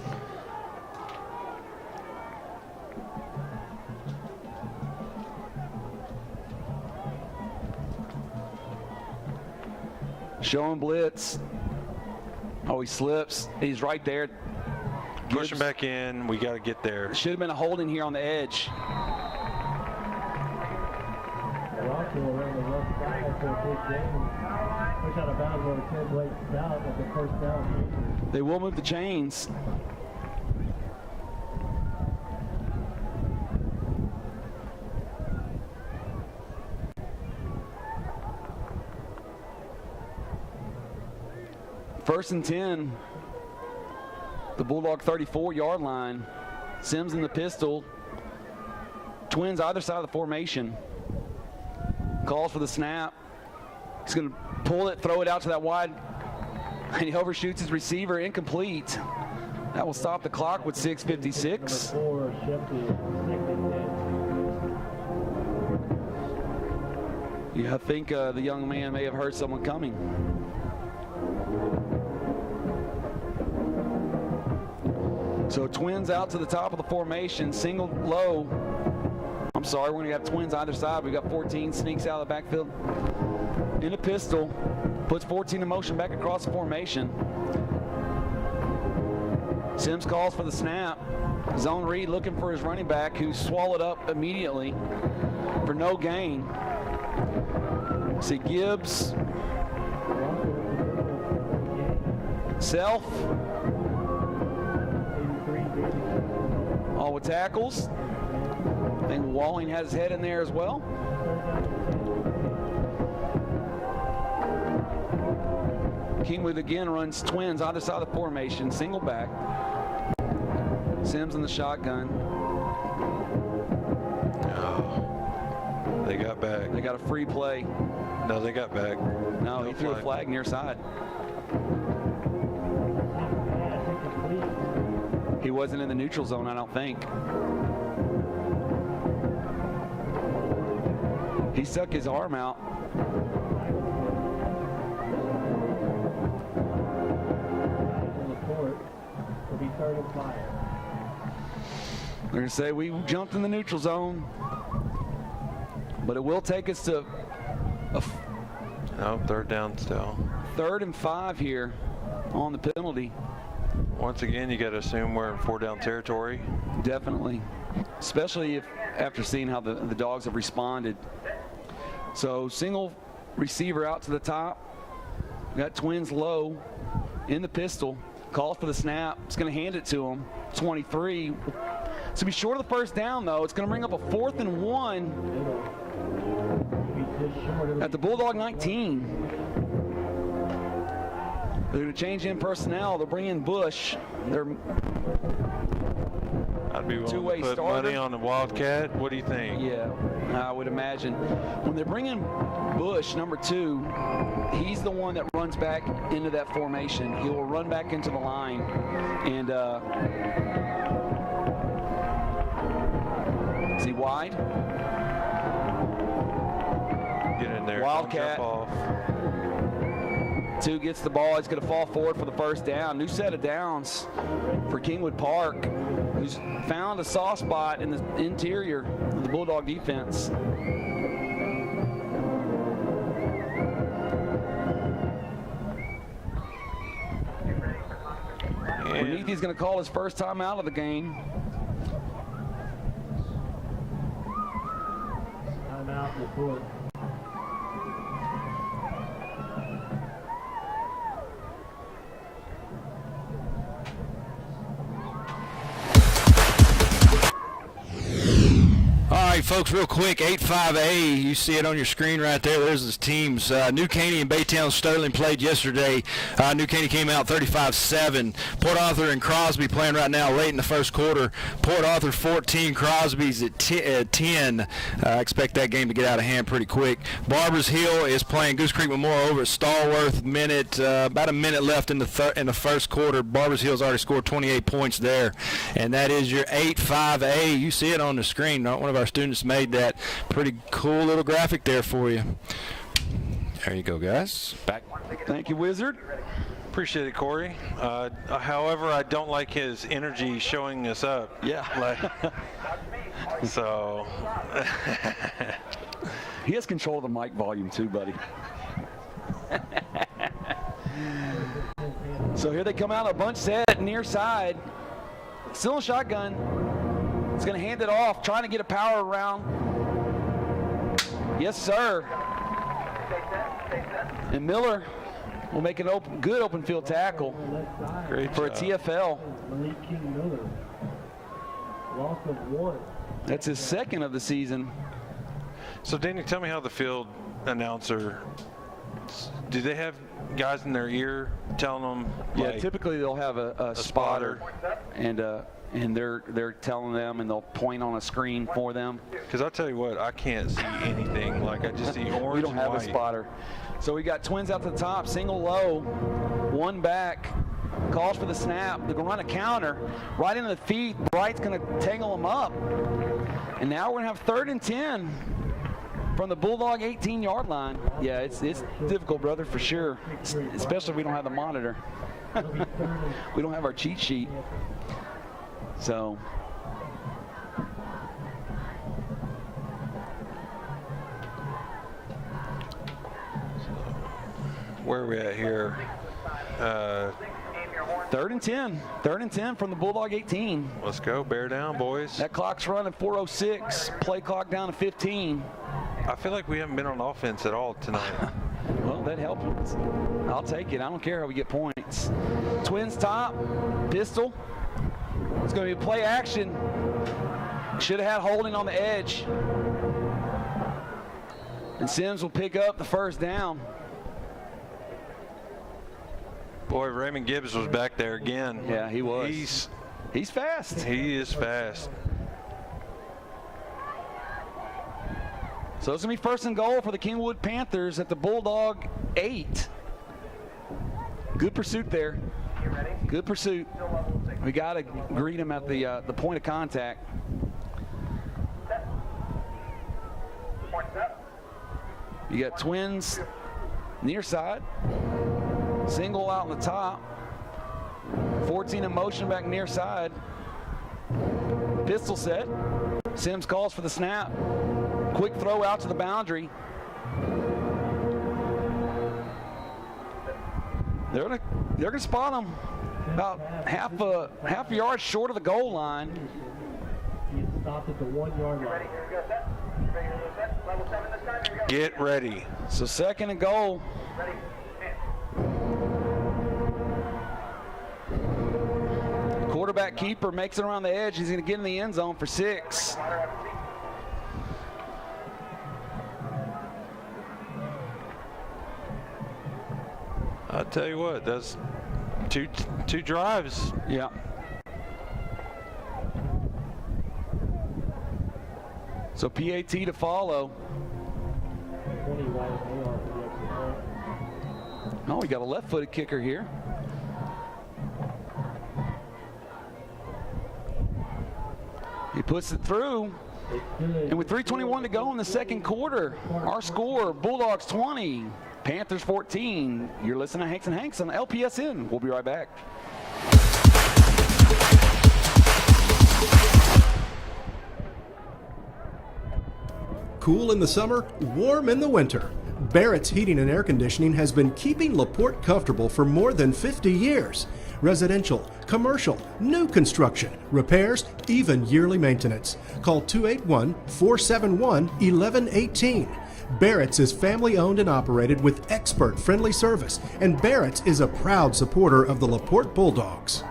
Showing blitz. Oh, he slips. He's right there. Pushing back in. We got to get there. Should have been a holding here on the edge. Morocco around the left side for a big game. Push out of bounds over 10 Blake Stout at the first down. They will move the chains. First and 10, the Bulldog 34-yard line. Sims in the pistol. Twins either side of the formation. Calls for the snap. He's going to pull it, throw it out to that wide, and he overshoots his receiver, incomplete. That will stop the clock with 6:56. Yeah, I think the young man may have heard someone coming. So Twins out to the top of the formation, single low. I'm sorry, we're going to have Twins either side. We've got 14, sneaks out of the backfield in a pistol, puts 14 in motion back across the formation. Sims calls for the snap. Zone read looking for his running back, who's swallowed up immediately for no gain. See Gibbs, Self, all with tackles. I think Walling has his head in there as well. Kingwood again runs Twins either side of the formation, single back. Sims in the shotgun. They got back. They got a free play. No, they got back. No, he threw a flag near side. He wasn't in the neutral zone, I don't think. He stuck his arm out. They're going to say we jumped in the neutral zone, but it will take us to no, third down still. 3rd and 5 here on the penalty. Once again, you got to assume we're in 4-down territory. Definitely, especially if after seeing how the Dogs have responded. So single receiver out to the top. Got Twins low in the pistol. Calls for the snap. It's going to hand it to him. 23. So be short of the first down, though. It's going to bring up a 4th and 1 at the Bulldog 19. They're going to change in personnel. They'll bring in Bush. They're I'd be willing two-way to put starter. money on the Wildcat. What do you think? Yeah, I would imagine. When they bring in Bush, number 2, he's the one that runs back into that formation. He will run back into the line. And is he wide? Get in there. Wildcat. Don't jump off. 2 gets the ball. He's going to fall forward for the first down. New set of downs for Kingwood Park, who's found a soft spot in the interior of the Bulldog defense. Renethi's going to call his first time out of the game. Timeout report. All right, folks, real quick, 8-5A, you see it on your screen right there. There's the teams. New Caney and Baytown Sterling played yesterday. New Caney came out 35-7. Port Arthur and Crosby playing right now late in the first quarter. Port Arthur 14, Crosby's at 10. I expect that game to get out of hand pretty quick. Barbers Hill is playing Goose Creek Memorial over at Stallworth. About a minute left in the first quarter. Barbers Hill's already scored 28 points there. And that is your 8-5A. You see it on the screen. One of our students made that. Pretty cool little graphic there for you. There you go, guys. Back. Thank you, Wizard. Appreciate it, Corey. However, I don't like his energy showing us up. Yeah. So. He has control of the mic volume too, buddy. So here they come out, a bunch set near side. Still in shotgun. He's going to hand it off, trying to get a power around. Yes, sir. And Miller will make an good open field tackle. Great for job. a TFL. Malik King Miller. Loss of 1. That's his second of the season. So, Danny, tell me how the field announcer, do they have guys in their ear telling them? Yeah, like, typically they'll have a spotter, and they're telling them, and they'll point on a screen for them. Because I'll tell you what, I can't see anything. Like, I just see orange. We don't and have white. a spotter. So we got Twins out to the top, single low, 1 back, calls for the snap. They're going to run a counter right into the feet. Bright's going to tangle them up. And now we're going to have 3rd and 10 from the Bulldog 18-yard line. Yeah, it's difficult, brother, for sure, especially if we don't have the monitor. We don't have our cheat sheet. So where are we at here? 3rd and 10. 3rd and 10 from the Bulldog 18. Let's go. Bear down, boys. That clock's running 4:06. Play clock down to 15. I feel like we haven't been on offense at all tonight. Well, that helps. I'll take it. I don't care how we get points. Twins top, pistol. It's going to be play action. Should have had holding on the edge. And Sims will pick up the first down. Boy, Raymond Gibbs was back there again. Yeah, he was. He's fast. He is fast. So it's going to be first and goal for the Kingwood Panthers at the Bulldog 8. Good pursuit there. Good pursuit. We got to greet him at the point of contact. You got twins near side. Single out on the top. 14 in motion back near side. Pistol set. Sims calls for the snap. Quick throw out to the boundary. They're gonna spot him about half a yard short of the goal line. He's stopped at the 1 yard line. Get ready. So second and goal. Quarterback keeper makes it around the edge. He's gonna get in the end zone for 6. I'll tell you what, that's two drives. Yeah. So PAT to follow. 20 wide AR for the extra point. Oh, we got a left-footed kicker here. He puts it through. And with 3:21 to go in the second quarter, our score, Bulldogs 20, Panthers 14. You're listening to Hanks and Hanks on LPSN. We'll be right back. Cool in the summer, warm in the winter. Barrett's Heating and Air Conditioning has been keeping LaPorte comfortable for more than 50 years. Residential, commercial, new construction, repairs, even yearly maintenance. Call 281-471-1118. Barrett's is family owned and operated with expert friendly service, and Barrett's is a proud supporter of the LaPorte Bulldogs.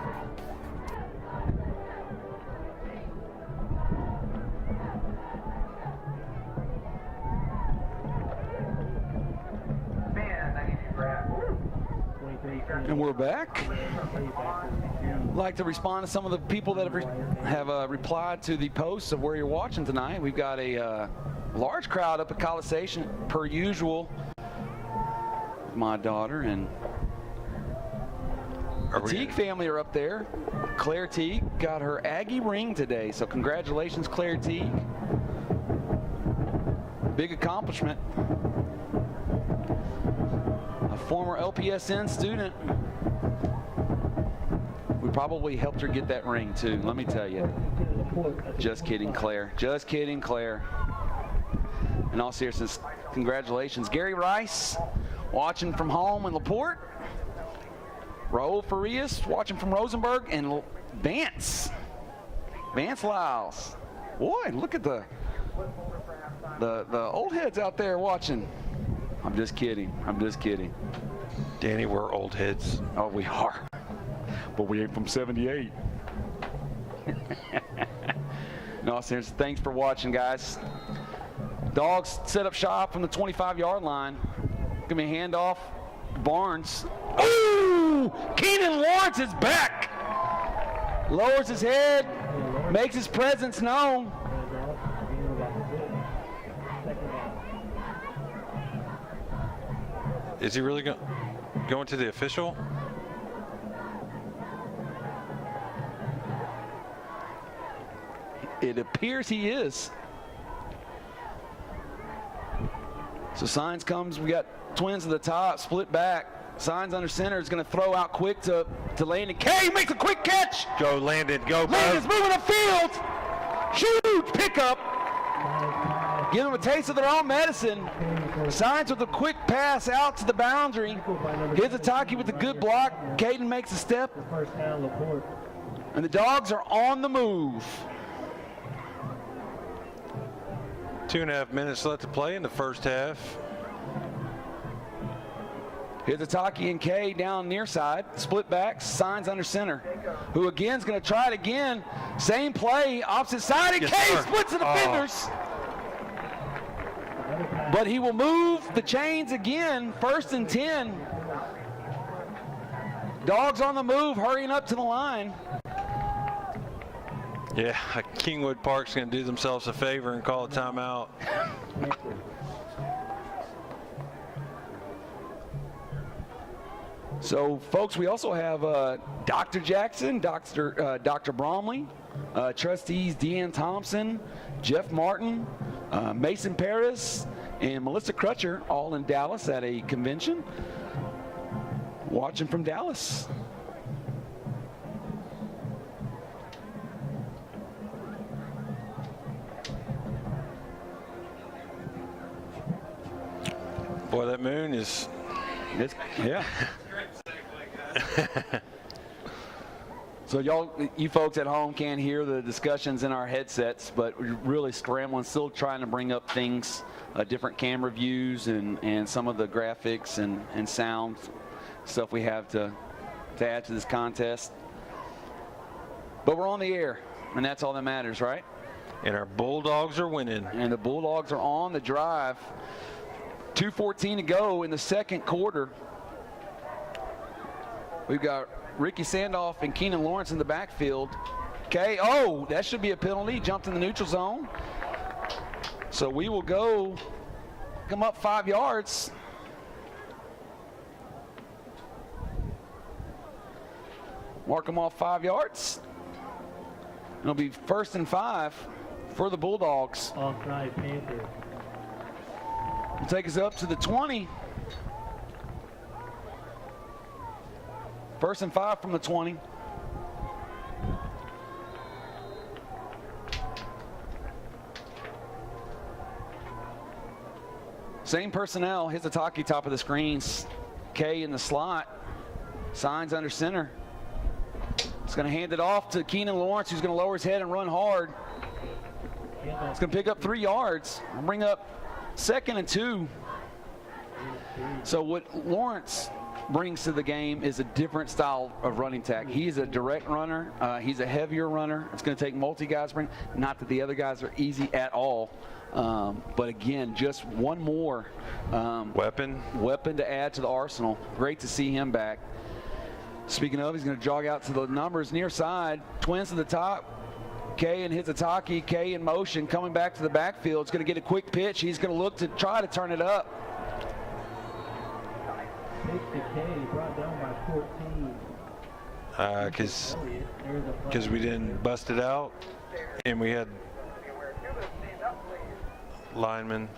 And we're back. I'd like to respond to some of the people that have replied to the posts of where you're watching tonight. We've got a large crowd up at Coliseum, per usual. My daughter and the Teague family are up there. Claire Teague got her Aggie ring today, so congratulations, Claire Teague. Big accomplishment. A former LPSN student. We probably helped her get that ring too, let me tell you. Just kidding, Claire. Just kidding, Claire. In all seriousness, congratulations. Gary Rice, watching from home in LaPorte. Raul Farias, watching from Rosenberg. And Vance Lyles. Boy, look at the old heads out there watching. I'm just kidding. I'm just kidding. Danny, we're old heads. Oh, we are. But we ain't from 78. No, seriously, thanks for watching, guys. Dogs set up shop from the 25-yard line. Give me a handoff. Barnes. Ooh! Keenan Lawrence is back. Lowers his head. Makes his presence known. Is he really going to the official? It appears he is. So Signs comes, we got twins at the top, split back. Signs under center is going to throw out quick to Landon. K makes a quick catch. Go Landon, go. Landon's moving the field. Huge pickup. Give them a taste of their own medicine. Signs with a quick pass out to the boundary. Hizataki with a good block. Caden makes a step. And the Dogs are on the move. 2.5 minutes left to play in the first half. Hizataki and K down near side. Split back. Signs under center. Who again is going to try it again. Same play. Opposite side. And K splits the defenders. But he will move the chains again. 1st and 10. Dogs on the move, hurrying up to the line. Yeah, Kingwood Park's going to do themselves a favor and call a timeout. So, folks, we also have Dr. Jackson, Dr. Bromley, trustees Deanne Thompson, Jeff Martin, Mason Paris, and Melissa Crutcher, all in Dallas at a convention, watching from Dallas. Boy, that moon is... yeah. So you folks at home can't hear the discussions in our headsets, but we're really scrambling, still trying to bring up things, different camera views and some of the graphics and sound stuff we have to add to this contest. But we're on the air, and that's all that matters, right? And our Bulldogs are winning. And the Bulldogs are on the drive. 2:14 to go in the second quarter. We've got Ricky Sandoff and Keenan Lawrence in the backfield. Okay, oh, that should be a penalty. Jumped in the neutral zone. So we will come up 5 yards. Mark them off 5 yards. It'll be 1st and 5 for the Bulldogs. Offside Panther. Will take us up to the 20. 1st and 5 from the 20. Same personnel. Hizataki top of the screens. K in the slot. Signs under center. He's going to hand it off to Keenan Lawrence, who's going to lower his head and run hard. It's going to pick up 3 yards and bring up 2nd and 2. So what Lawrence brings to the game is a different style of running tack. He's a direct runner. He's a heavier runner. It's going to take multi-guys to bring. Not that the other guys are easy at all. But again, just one more weapon to add to the arsenal. Great to see him back. Speaking of, he's going to jog out to the numbers near side. Twins to the top. K and Hizataki. K in motion, coming back to the backfield. It's going to get a quick pitch. He's going to look to try to turn it up. Brought down by 14. Because we didn't bust it out, and we had linemen.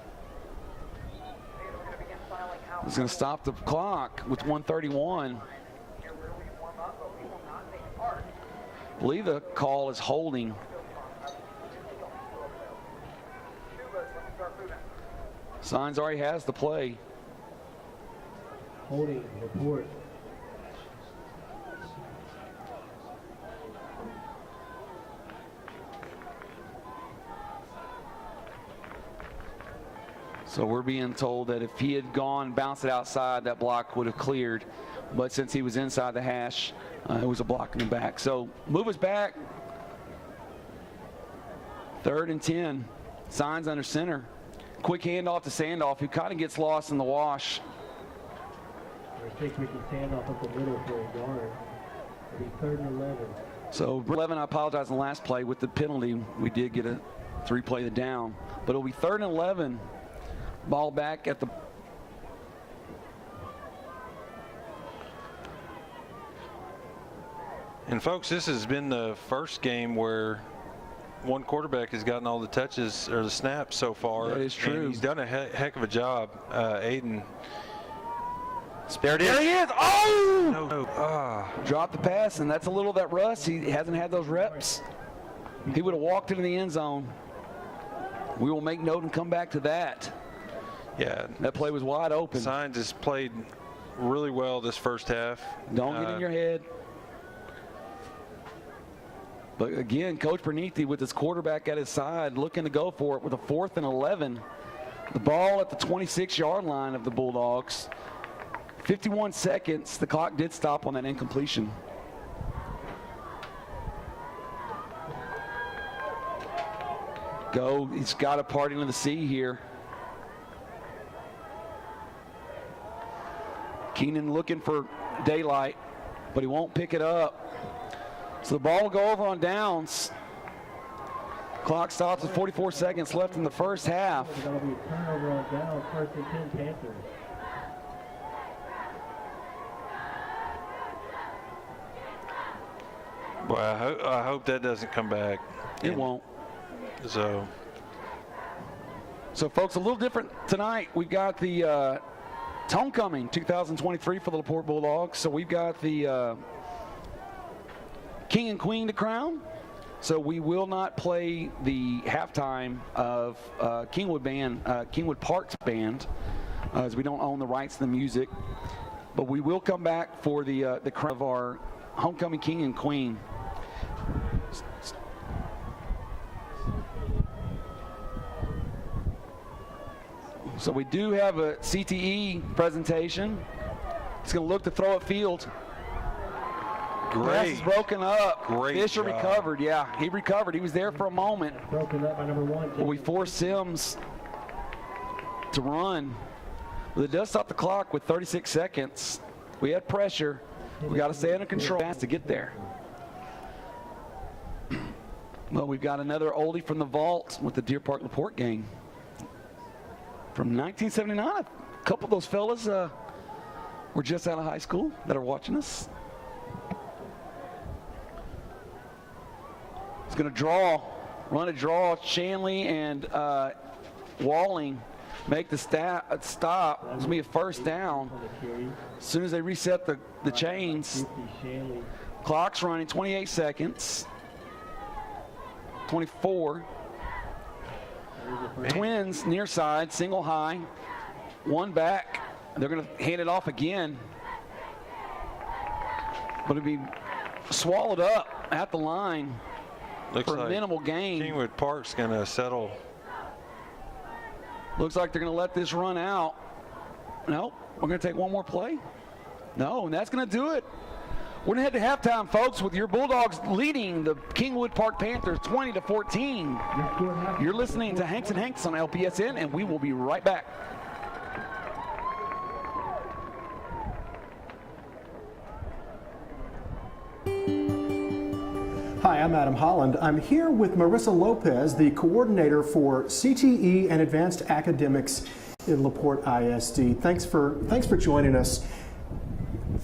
He's going to stop the clock with 1:31. I believe the call is holding. Signs already has the play. Holding report. So we're being told that if he had gone, bounced it outside, that block would have cleared. But since he was inside the hash, it was a block in the back. So move us back. 3rd and 10. Signs under center. Quick handoff to Sandoff, who kind of gets lost in the wash. Take Ricky Sandoff up the middle for a yard. It'll be 3rd and 11. So 11, I apologize on the last play. With the penalty, we did get a 3-play down. But it'll be 3rd and 11. Ball back at the... And folks, this has been the first game where one quarterback has gotten all the touches or the snaps so far. That is true. And he's done a heck of a job. Aiden. There he is. Oh! Dropped the pass, and that's a little of that rust. He hasn't had those reps. He would have walked into the end zone. We will make note and come back to that. Yeah. That play was wide open. Signs has played really well this first half. Don't get in your head. But again, Coach Bernithi with his quarterback at his side, looking to go for it with a 4th and 11. The ball at the 26-yard line of the Bulldogs. 51 seconds. The clock did stop on that incompletion. Go. He's got a parting of the sea here. Keenan looking for daylight, but he won't pick it up. So the ball will go over on downs. Clock stops with 44 seconds left in the first half. That'll be a turnover on down, 1st and 10 Panthers. Boy, I hope that doesn't come back. It won't. So, folks, a little different tonight. We've got the homecoming 2023 for the LaPorte Bulldogs. So we've got the king and queen to crown. So we will not play the halftime of Kingwood Park's band, as we don't own the rights to the music. But we will come back for the crown of our homecoming king and queen. So we do have a CTE presentation. It's going to look to throw it field. Grass is broken up. Great Fisher job. recovered. Yeah, he recovered. He was there for a moment. Broken up by number 1. But we forced Sims to run. But it does stop the clock with 36 seconds. We had pressure. We got to stay under control to get there. Well, we've got another oldie from the vault with the Deer Park LaPorte gang. From 1979, a couple of those fellas were just out of high school that are watching us. It's going to run a draw. Shanley and Walling make the stop. It's going to be a first down. As soon as they reset the chains, clock's running, 28 seconds. 24. Twins near side, single high, one back. They're going to hand it off again. But it'll be swallowed up at the line. Looks for a like minimal gain. Kingwood Park's going to settle. Looks like they're going to let this run out. Nope. We're going to take one more play. No, and that's going to do it. We're going to head to halftime, folks, with your Bulldogs leading the Kingwood Park Panthers 20-14. You're listening to Hanks and Hanks on LPSN, and we will be right back. Hi, I'm Adam Holland. I'm here with Marissa Lopez, the coordinator for CTE and Advanced Academics in LaPorte ISD. Thanks for joining us.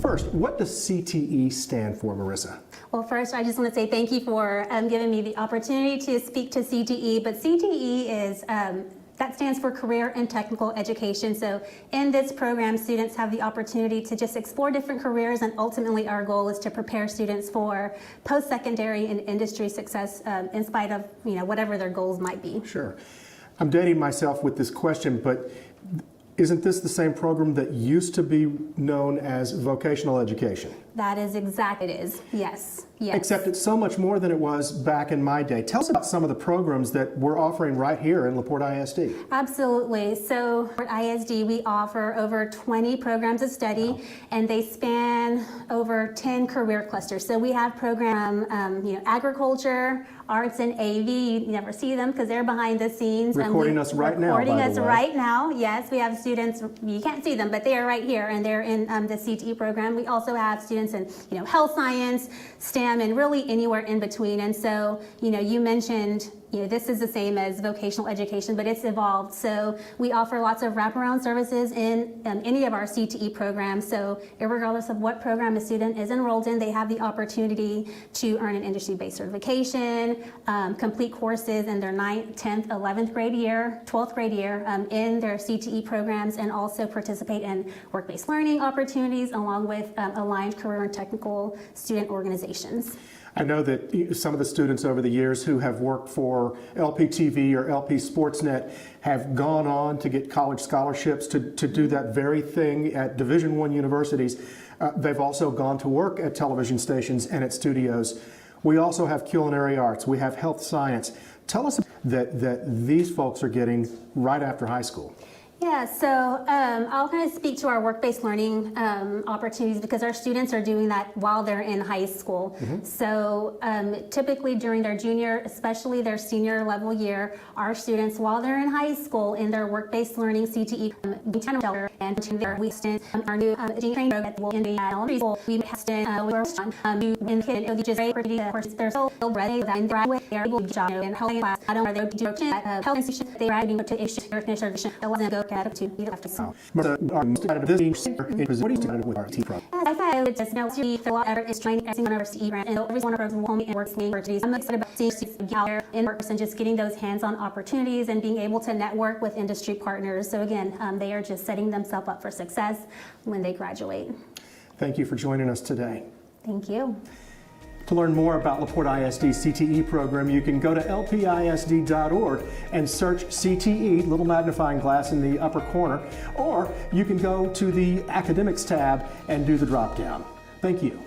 First, what does CTE stand for, Marissa? Well, first, I just want to say thank you for giving me the opportunity to speak to CTE. But CTE is that stands for Career and Technical Education. So in this program, students have the opportunity to just explore different careers, and ultimately our goal is to prepare students for post-secondary and industry success in spite of whatever their goals might be. Sure. I'm dating myself with this question, but isn't this the same program that used to be known as vocational education? That is exactly it is, yes. Yes. Except it's so much more than it was back in my day. Tell us about some of the programs that we're offering right here in LaPorte ISD. Absolutely. So at ISD, we offer over 20 programs of study, and they span over 10 career clusters. So we have programs, agriculture, arts and AV. You never see them because they're behind the scenes. Recording us right now, by the way. Recording us right now, yes. We have students, you can't see them, but they are right here, and they're in the CTE program. We also have students in, health science, STEM, and really anywhere in between. And so, you mentioned, this is the same as vocational education, but it's evolved. So we offer lots of wraparound services in any of our CTE programs. So regardless of what program a student is enrolled in, they have the opportunity to earn an industry-based certification, complete courses in their 9th, 10th, 11th grade year, 12th grade year in their CTE programs, and also participate in work-based learning opportunities along with aligned career and technical student organizations. I know that some of the students over the years who have worked for LPTV or LP Sportsnet have gone on to get college scholarships to do that very thing at Division I universities. They've also gone to work at television stations and at studios. We also have culinary arts. We have health science. Tell us that these folks are getting right after high school. Yeah, so I'll kind of speak to our work-based learning opportunities because our students are doing that while they're in high school. So typically during their junior, especially their senior level year, our students, while they're in high school, in their work-based learning CTE, we stand our new training program that will in the elementary school. We have in the just they're so ready that they are able to job and health class. I don't know they do health institution. They are able to issue recognition or that wasn't go to either after so. I would just know the lot effort is trying to one of our CE grant and every one of our home and works universities. I'm excited about seeing students out there in person, just getting those hands-on opportunities and being able to network with industry partners. So again, they are just setting themselves up for success when they graduate. Thank you for joining us today. Thank you. To learn more about LaPorte ISD CTE program, you can go to lpisd.org and search CTE, little magnifying glass in the upper corner, or you can go to the academics tab and do the drop down. Thank you.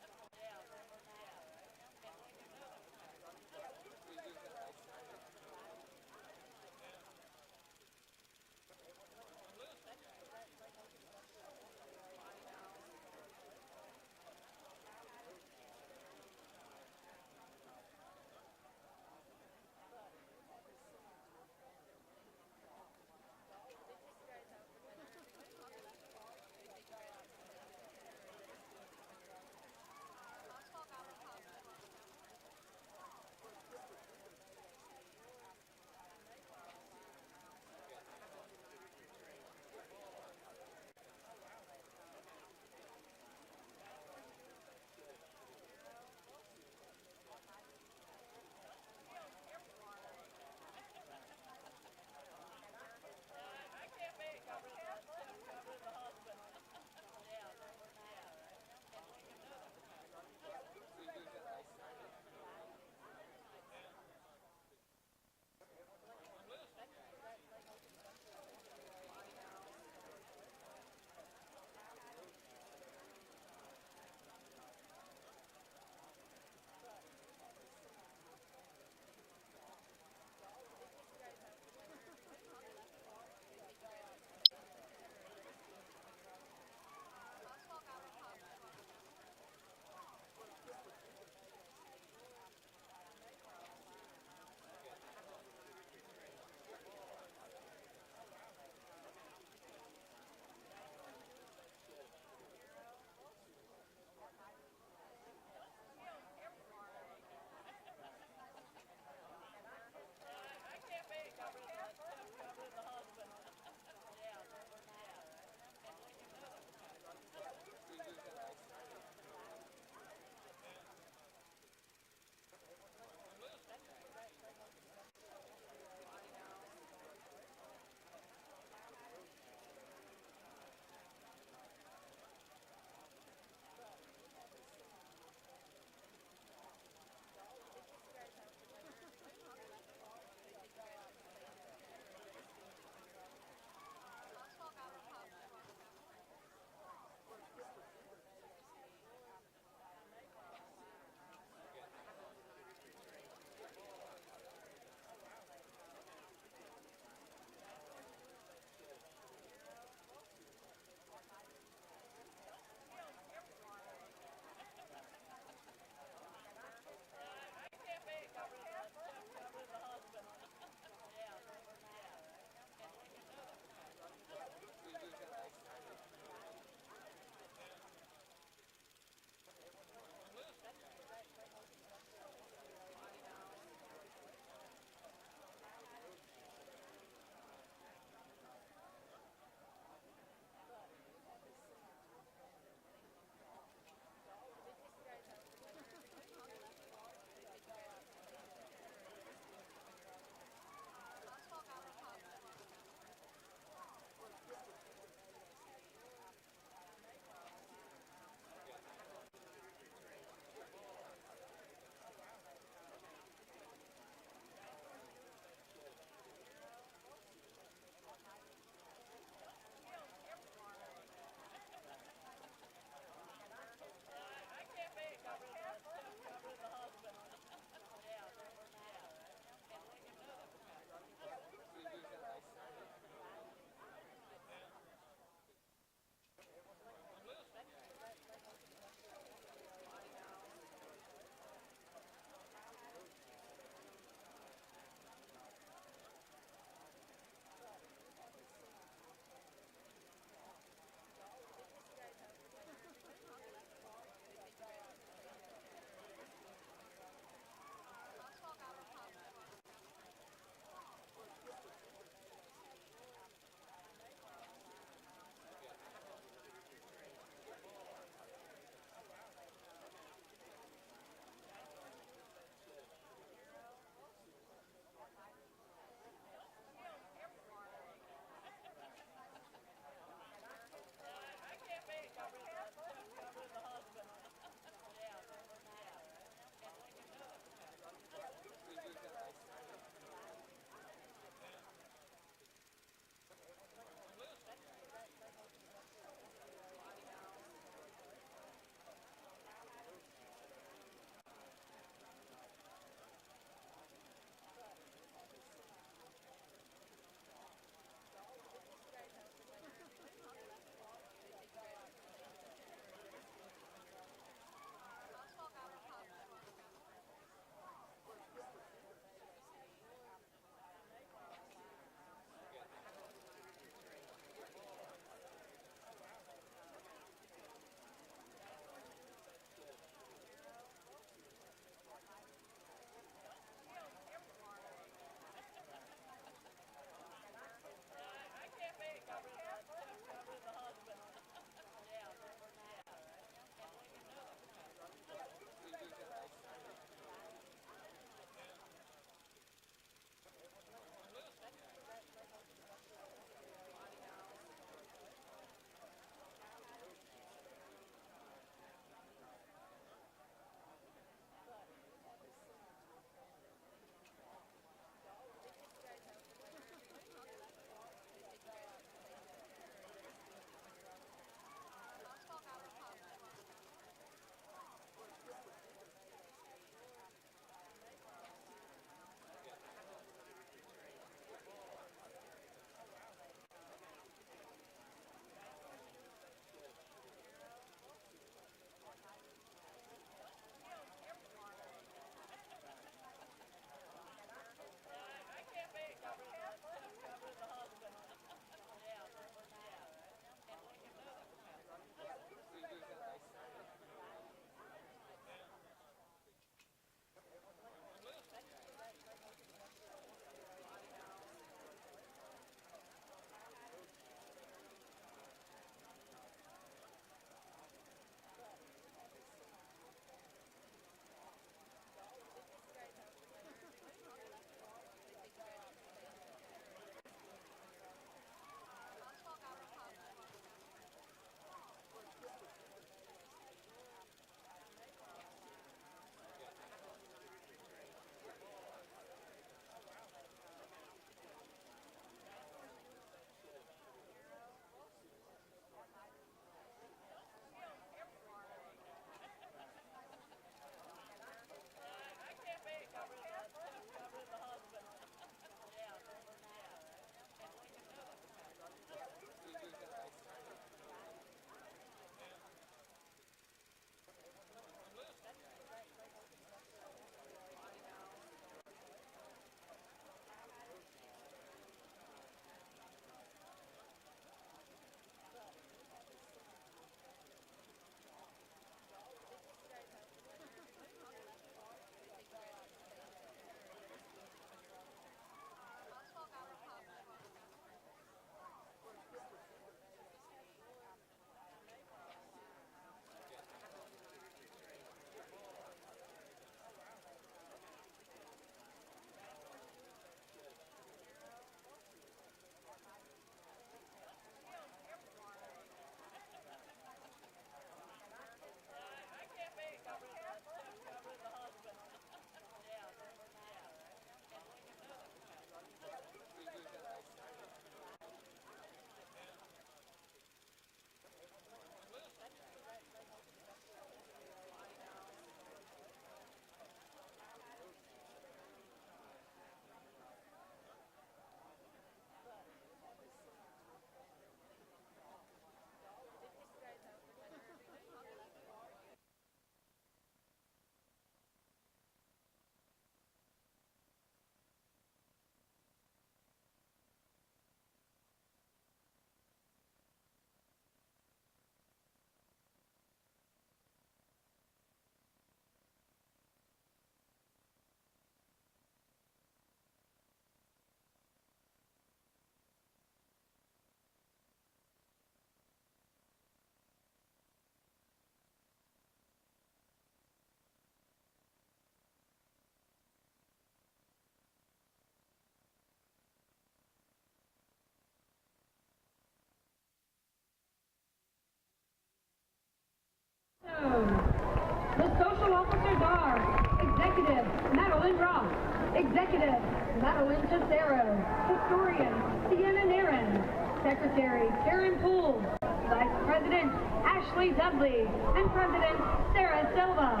Administrative, Madeline Ross. Executive, Madeline Cicero. Historian, Sienna Nairn. Secretary, Karen Poole. Vice President, Ashley Dudley. And President, Sarah Silva.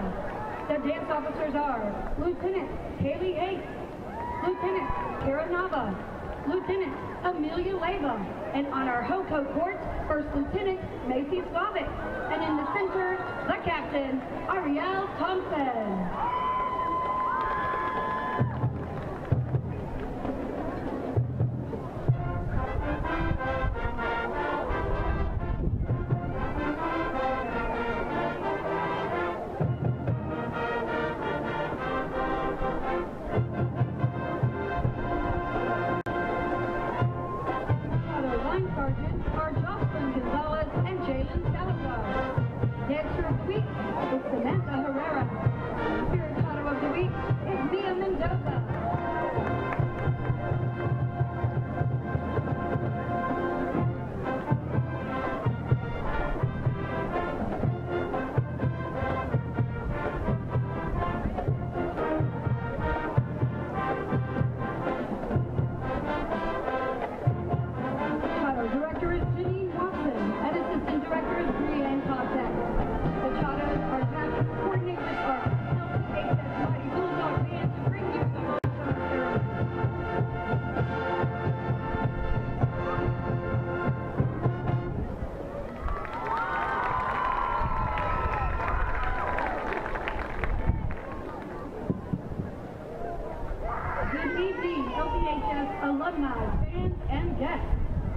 The dance officers are Lieutenant Haley Yates, Lieutenant Kara Nava, Lieutenant Amelia Leva, and on our Hoco court, First Lieutenant Macy Slavic, and in the center, the Captain, Ariel Thompson.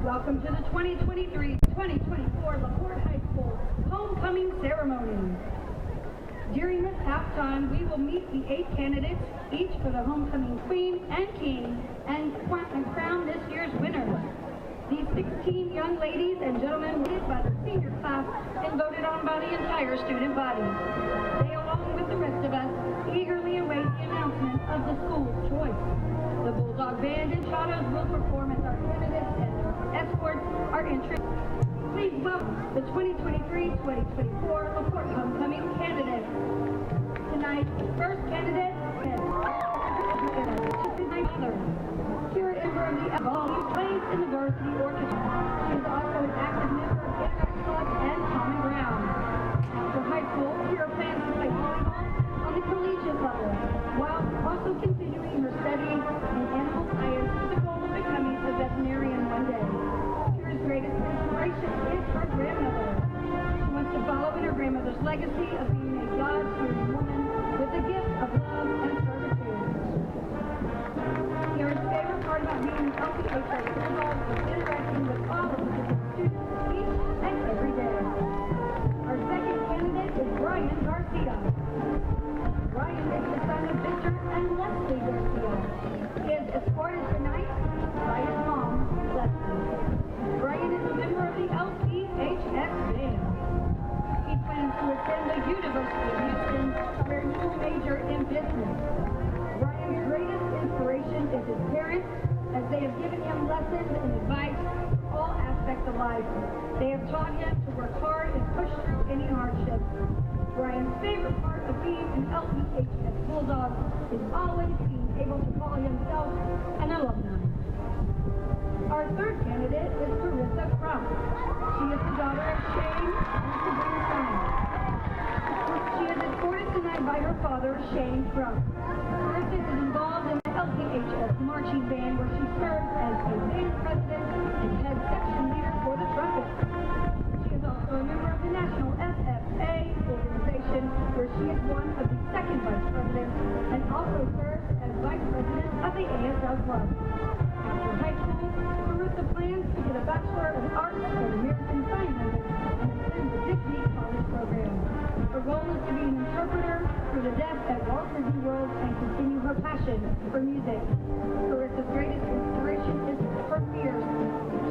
Welcome to the 2023-2024 LaPorte High School Homecoming Ceremony. During this halftime, we will meet the 8 candidates, each for the Homecoming Queen and King, and crown this year's winners. These 16 young ladies and gentlemen were led by the senior class and voted on by the entire student body. They, along with the rest of us, eagerly await the announcement of the school's choice. The Bulldog Band and Shadows will perform as our candidates and escorts are interested. Please welcome the 2023-2024 LaPorte Homecoming candidates. Tonight's first candidate is Kira Ember of the Evolve, plays in the varsity orchestra. She is also an active member of the Interact Club and Common Ground. After high school, Kira plans to play volleyball on the collegiate level, while also continuing her studies in animal science with the goal of becoming a veterinarian one day. Kira's greatest inspiration is her grandmother. She wants to follow in her grandmother's legacy of being a God-fearing woman with the gift of love and servitude. Kira's favorite part about being an LPHS Bulldog is interacting with all of the different students each and every day. Our second candidate is Brian Garcia. Brian is the son of Victor and Leslie Garcia. He is escorted tonight by his mom, Leslie. Brian is a member of the LPHS band. He plans to attend the University of Houston, where he will major in business. Brian's greatest inspiration is his parents, as they have given him lessons and advice in all aspects of life. They have taught him to work hard and push through any hardship. Brian's favorite part of being an LPHS Bulldog is always being able to call himself an alumni. Our third candidate is Carissa Crump. She is the daughter of Shane and Sabrina Simon. She is escorted tonight by her father, Shane Crump. Carissa is involved in the LPHS marching band, where she serves as a band president and head section leader for the trumpet. She is also a member of the National SFA organization, where she is one of the second vice presidents and also serves as vice president of the ASL Club. After high school, Carissa plans to get a Bachelor of Arts in American Sign Language and attend the Dignity College program. Her goal is to be an interpreter for the deaf at Walt Disney World and continue her passion for music. Carissa's greatest inspiration is her fears.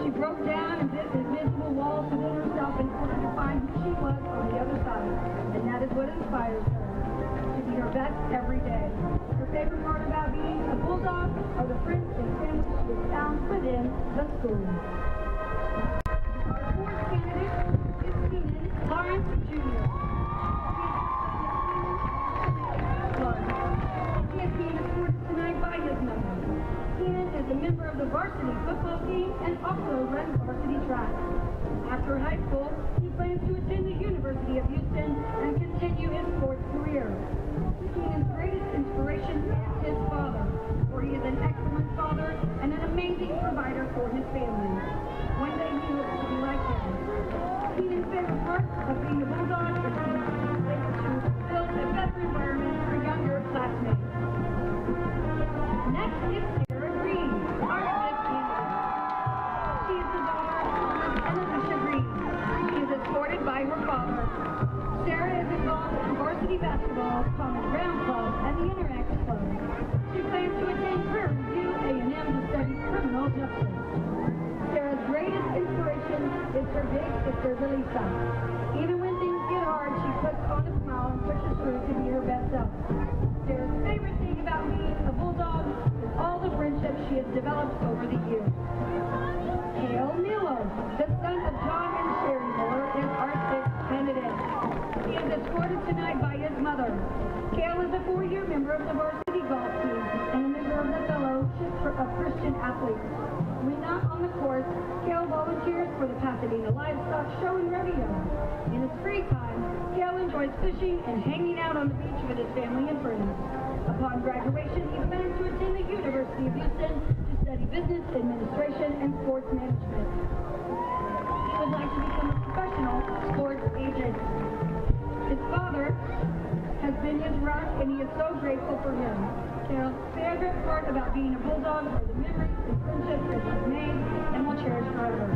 She broke down and bit invisible walls within herself in order to find who she was on the other side, and that is what inspires her to be her best every day. Her favorite part about being a Bulldog are the friends and family she has found within the school. Our fourth candidate is Keenan Lawrence Jr. varsity football team and also runs varsity track. After high school, he plans to attend the University of Houston and continue his sports career. Keenan's greatest inspiration is his father, for he is an excellent father and an amazing provider for his family. One day he hopes to be like him. Keenan's favorite part of being a Bulldog is being able to build a better environment for younger classmates. Next is Sarah Green, our fifth candidate. She is the daughter of Thomas and Alicia Green. She is escorted by her father. Sarah is involved in varsity basketball, Thomas Brown Club, and the Interact Club. She plans to attend Prairie View A&M to study criminal justice. Sarah's greatest inspiration is her big sister, Lisa. Even when things get hard, she puts on a smile and pushes through to be her best self. Sarah's favorite thing about being a Bulldog is all the friendships she has developed over the years. Cale Miller, the son of John and Sherry Miller, is our sixth candidate. He is escorted tonight by his mother. Cale is a 4-year member of the varsity golf team and a member of the Fellowship of Christian Athletes. When not on the course, Cale volunteers for the Pasadena Livestock Show and Rodeo. In his free time, Cale enjoys fishing and hanging out on the beach with his family and friends. Upon graduation, he plans to attend the University of Houston to study business administration and sports management. He would like to become a professional sports agent. His father has been his rock, and he is so grateful for him. Cale's favorite part about being a Bulldog are the memories and friendships that he's made and will cherish forever.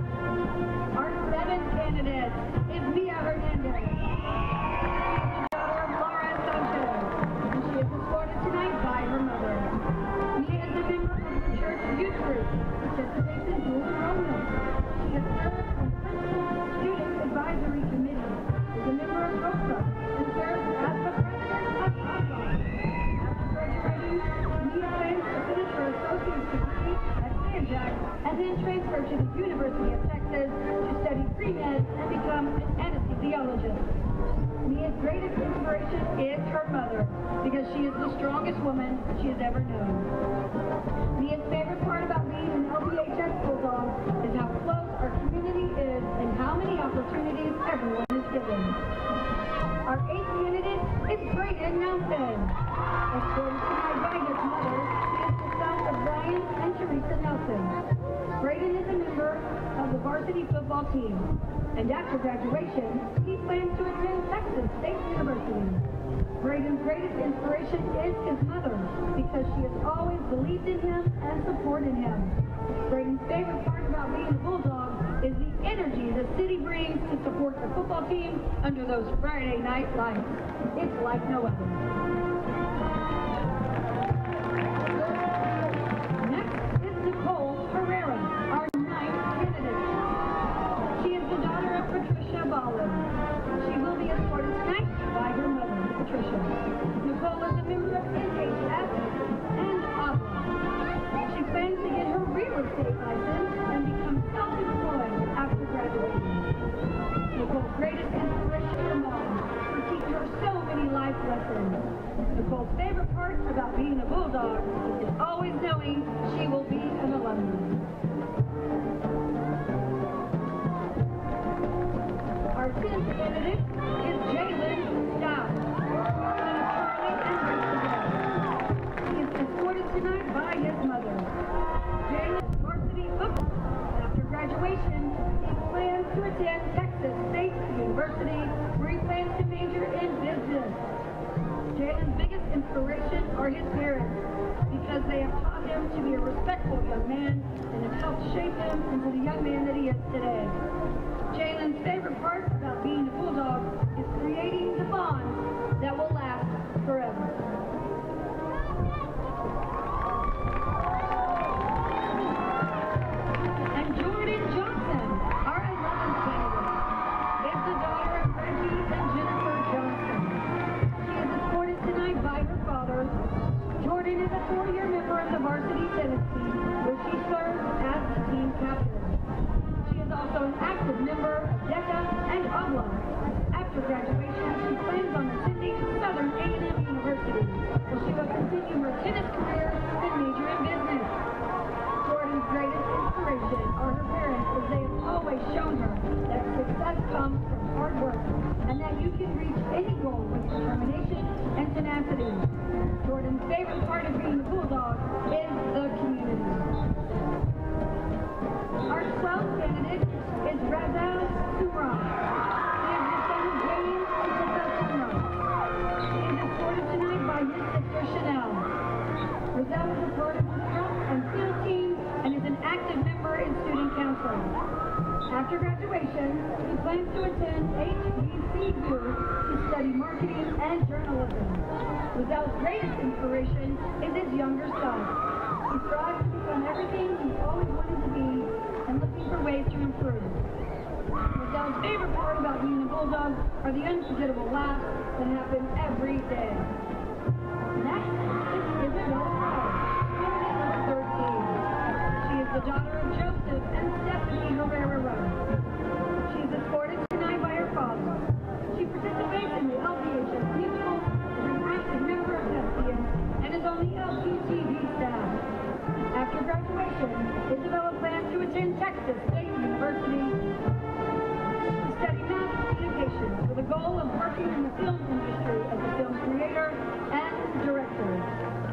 Our seventh candidate is Mia Hernandez. She is the daughter of Laura Sanchez, and she is escorted tonight by her mother. Mia is a member of the church youth group, participates in dual enrollment. She has served on the principal student advisory committee, is a member of ROSA, and serves as the president of ASA. After graduating, Mia plans to finish her associate's degree at San Jack and then transfer to the University of Texas to study pre-med and become an anesthesiologist. Mia's greatest inspiration is her mother because she is the strongest woman she has ever known. Mia's favorite part about being an LPHS Bulldog is how close our community is and how many opportunities everyone is given. Our eighth candidate is Brayden Nelson. Escorted tonight by his mother, he is the son of Brian and Teresa Nelson. Brayden is a member of the varsity football team, and after graduation, he plans to attend Texas State University. Brayden's greatest inspiration is his mother, because she has always believed in him and supported him. Brayden's favorite part about being a Bulldog is the energy the city brings to support the football team under those Friday night lights. It's like no other. Next is Nicole Herrera, our ninth candidate. She is the daughter of Patricia Ballin. She will be escorted tonight by her mother, Patricia. Nicole is a member of NHS and ABLA. She plans to get her real estate license and become self-employed after graduating. Nicole's greatest inspiration is her mom, who teaches her so many life lessons. Nicole's favorite part about being a Bulldog is always knowing she will be an alumni. Our 10th candidate is Jalen Stout, son of Charlie and Rachel. He is escorted tonight by his mother. Jalen's varsity football. After graduation, he plans to attend Texas State University, where he plans to major in business. Jalen's biggest inspiration are his parents, because they have taught him to be a respectful young man and have helped shape him into the young man that he is today. Jalen's favorite part about being a Bulldog is creating the bonds that will last forever. And Jordan Johnson, our 11th candidate, is the daughter of Reggie and Jennifer Johnson. She is escorted tonight by her father. Jordan is a 4-year member of the varsity tennis team, where she serves as the team captain. She is also an active member of DECA and ABLA. After graduation, she plans on attending Southern A&M University, where she will continue her tennis career and major in business. Jordan's greatest Lizelle is a part of the Scout and Field team and is an active member in student council. After graduation, he plans to attend HBCU to study marketing and journalism. Lizelle's greatest inspiration is his younger son. He strives to become everything he's always wanted to be and looking for ways to improve. Lizelle's favorite part about being a Bulldog are the unforgettable laughs that happen every day. Next is Isabella Howard, candidate number 13. She is the daughter of Joseph and Stephanie Herrera Rose. She is escorted tonight by her father. She participates in the LPHS musical, is an active member of Thespian, and is on the LPTV staff. After graduation, Isabella plans to attend Texas State University to study mass communications with the goal of working in the film industry as a film creator and director.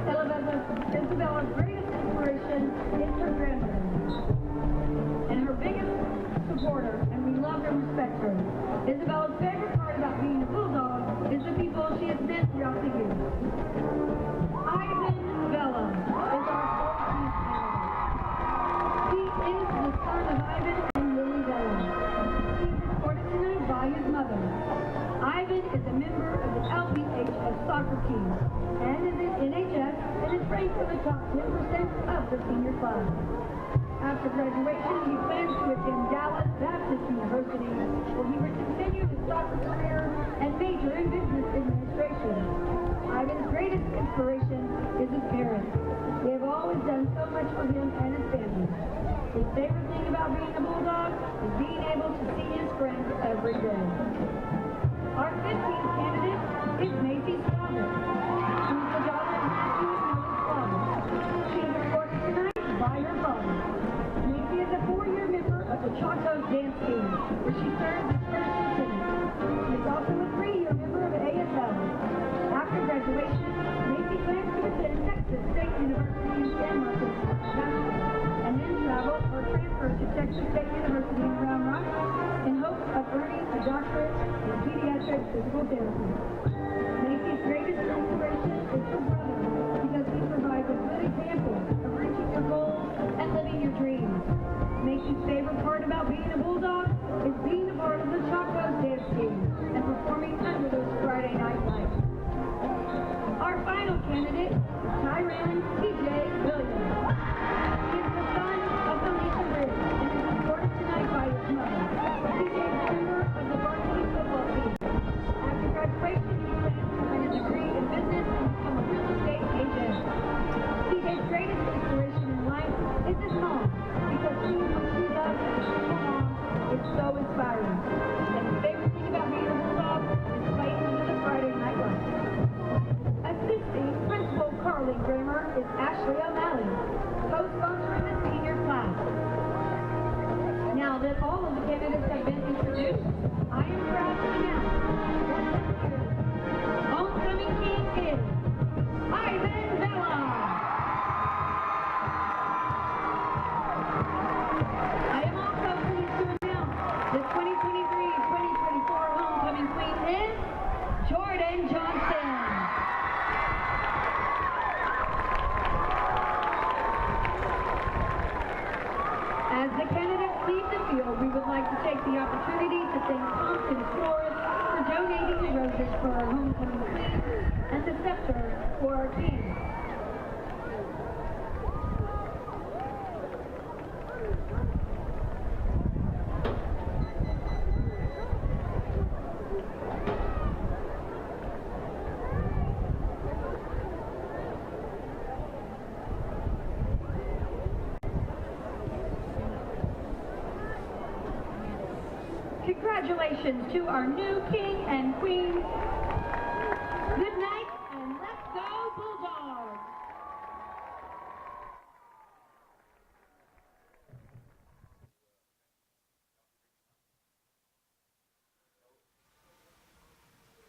Isabella's greatest inspiration is her grandmother and her biggest supporter, and we love and respect her. Isabella's favorite part about being a Bulldog is the people she has met throughout the years. Ivan Vela is our fourth youth candidate. He is the son of Ivan and Lily Vela. He is escorted tonight by his mother. Ivan is a member of the LPHS soccer team and is in NHS and is ranked in the top 10% of the senior class. After graduation, he plans to attend Dallas Baptist University, where he will continue his soccer career and major in business administration. Ivan's greatest inspiration is his parents. They have always done so much for him and his family. His favorite thing about being a Bulldog is being able to see his friends every day. Our 15th candidate is Macy Slaughter. She is the daughter of Matthew and Millie Slaughter. She is escorted tonight by her father. Macy is a 4-year member of the Choctaw Dance Team, where she serves as first lieutenant. She is also a 3-year member of ASL. After graduation, Macy plans to attend Texas State University in San Marcos, and then travel or transfer to Texas State University in Round Rock in hopes of earning a doctorate in pediatric physical therapy. Macy's greatest inspiration is her brother, because he provides a good example of reaching your goals and living your dreams. Macy's favorite part about being a Bulldog is being a part of the Choctaw Dance Team and performing under those Friday night lights. Our final candidate is Tyran T.J. Williams. He is the son of Felicia Bridge and is escorted tonight by his mother. T.J. is a member of the varsity football team. After graduation, he plans to earn a degree in business and become a real estate agent. T.J.'s greatest inspiration in life is his mom, because seeing what she loves as a single mom is so inspiring. And his favorite thing about being a Bulldog is playing under the Friday night lights. Assisting Principal Carly Grammer is Ashley O'Malley, co-sponsoring the senior class. Now that all of the candidates have been introduced, I am proud to announce that this year's homecoming king is Ivan Vela. I am also pleased to announce the 2023-2024 homecoming queen is Jordan Johnson. As the candidates leave the field, we would like to take the opportunity to thank Thompson Flores for donating the roses for our homecoming queen and the scepter for our king. Congratulations to our new king and queen. Good night and let's go Bulldogs!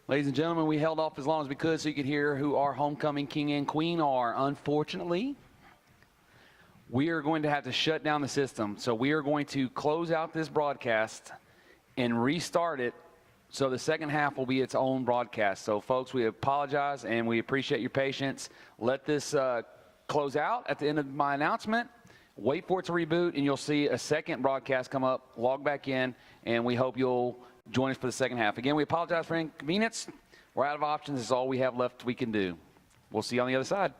Ladies and gentlemen, we held off as long as we could so you could hear who our homecoming king and queen are. Unfortunately, we are going to have to shut down the system. So we are going to close out this broadcast and restart it, so the second half will be its own broadcast. So folks, we apologize and we appreciate your patience. Let this close out at the end of my announcement. Wait for it to reboot, and you'll see a second broadcast come up. Log back in, and we hope you'll join us for the second half. Again, we apologize for inconvenience. We're out of options. This is all we have left we can do. We'll see you on the other side.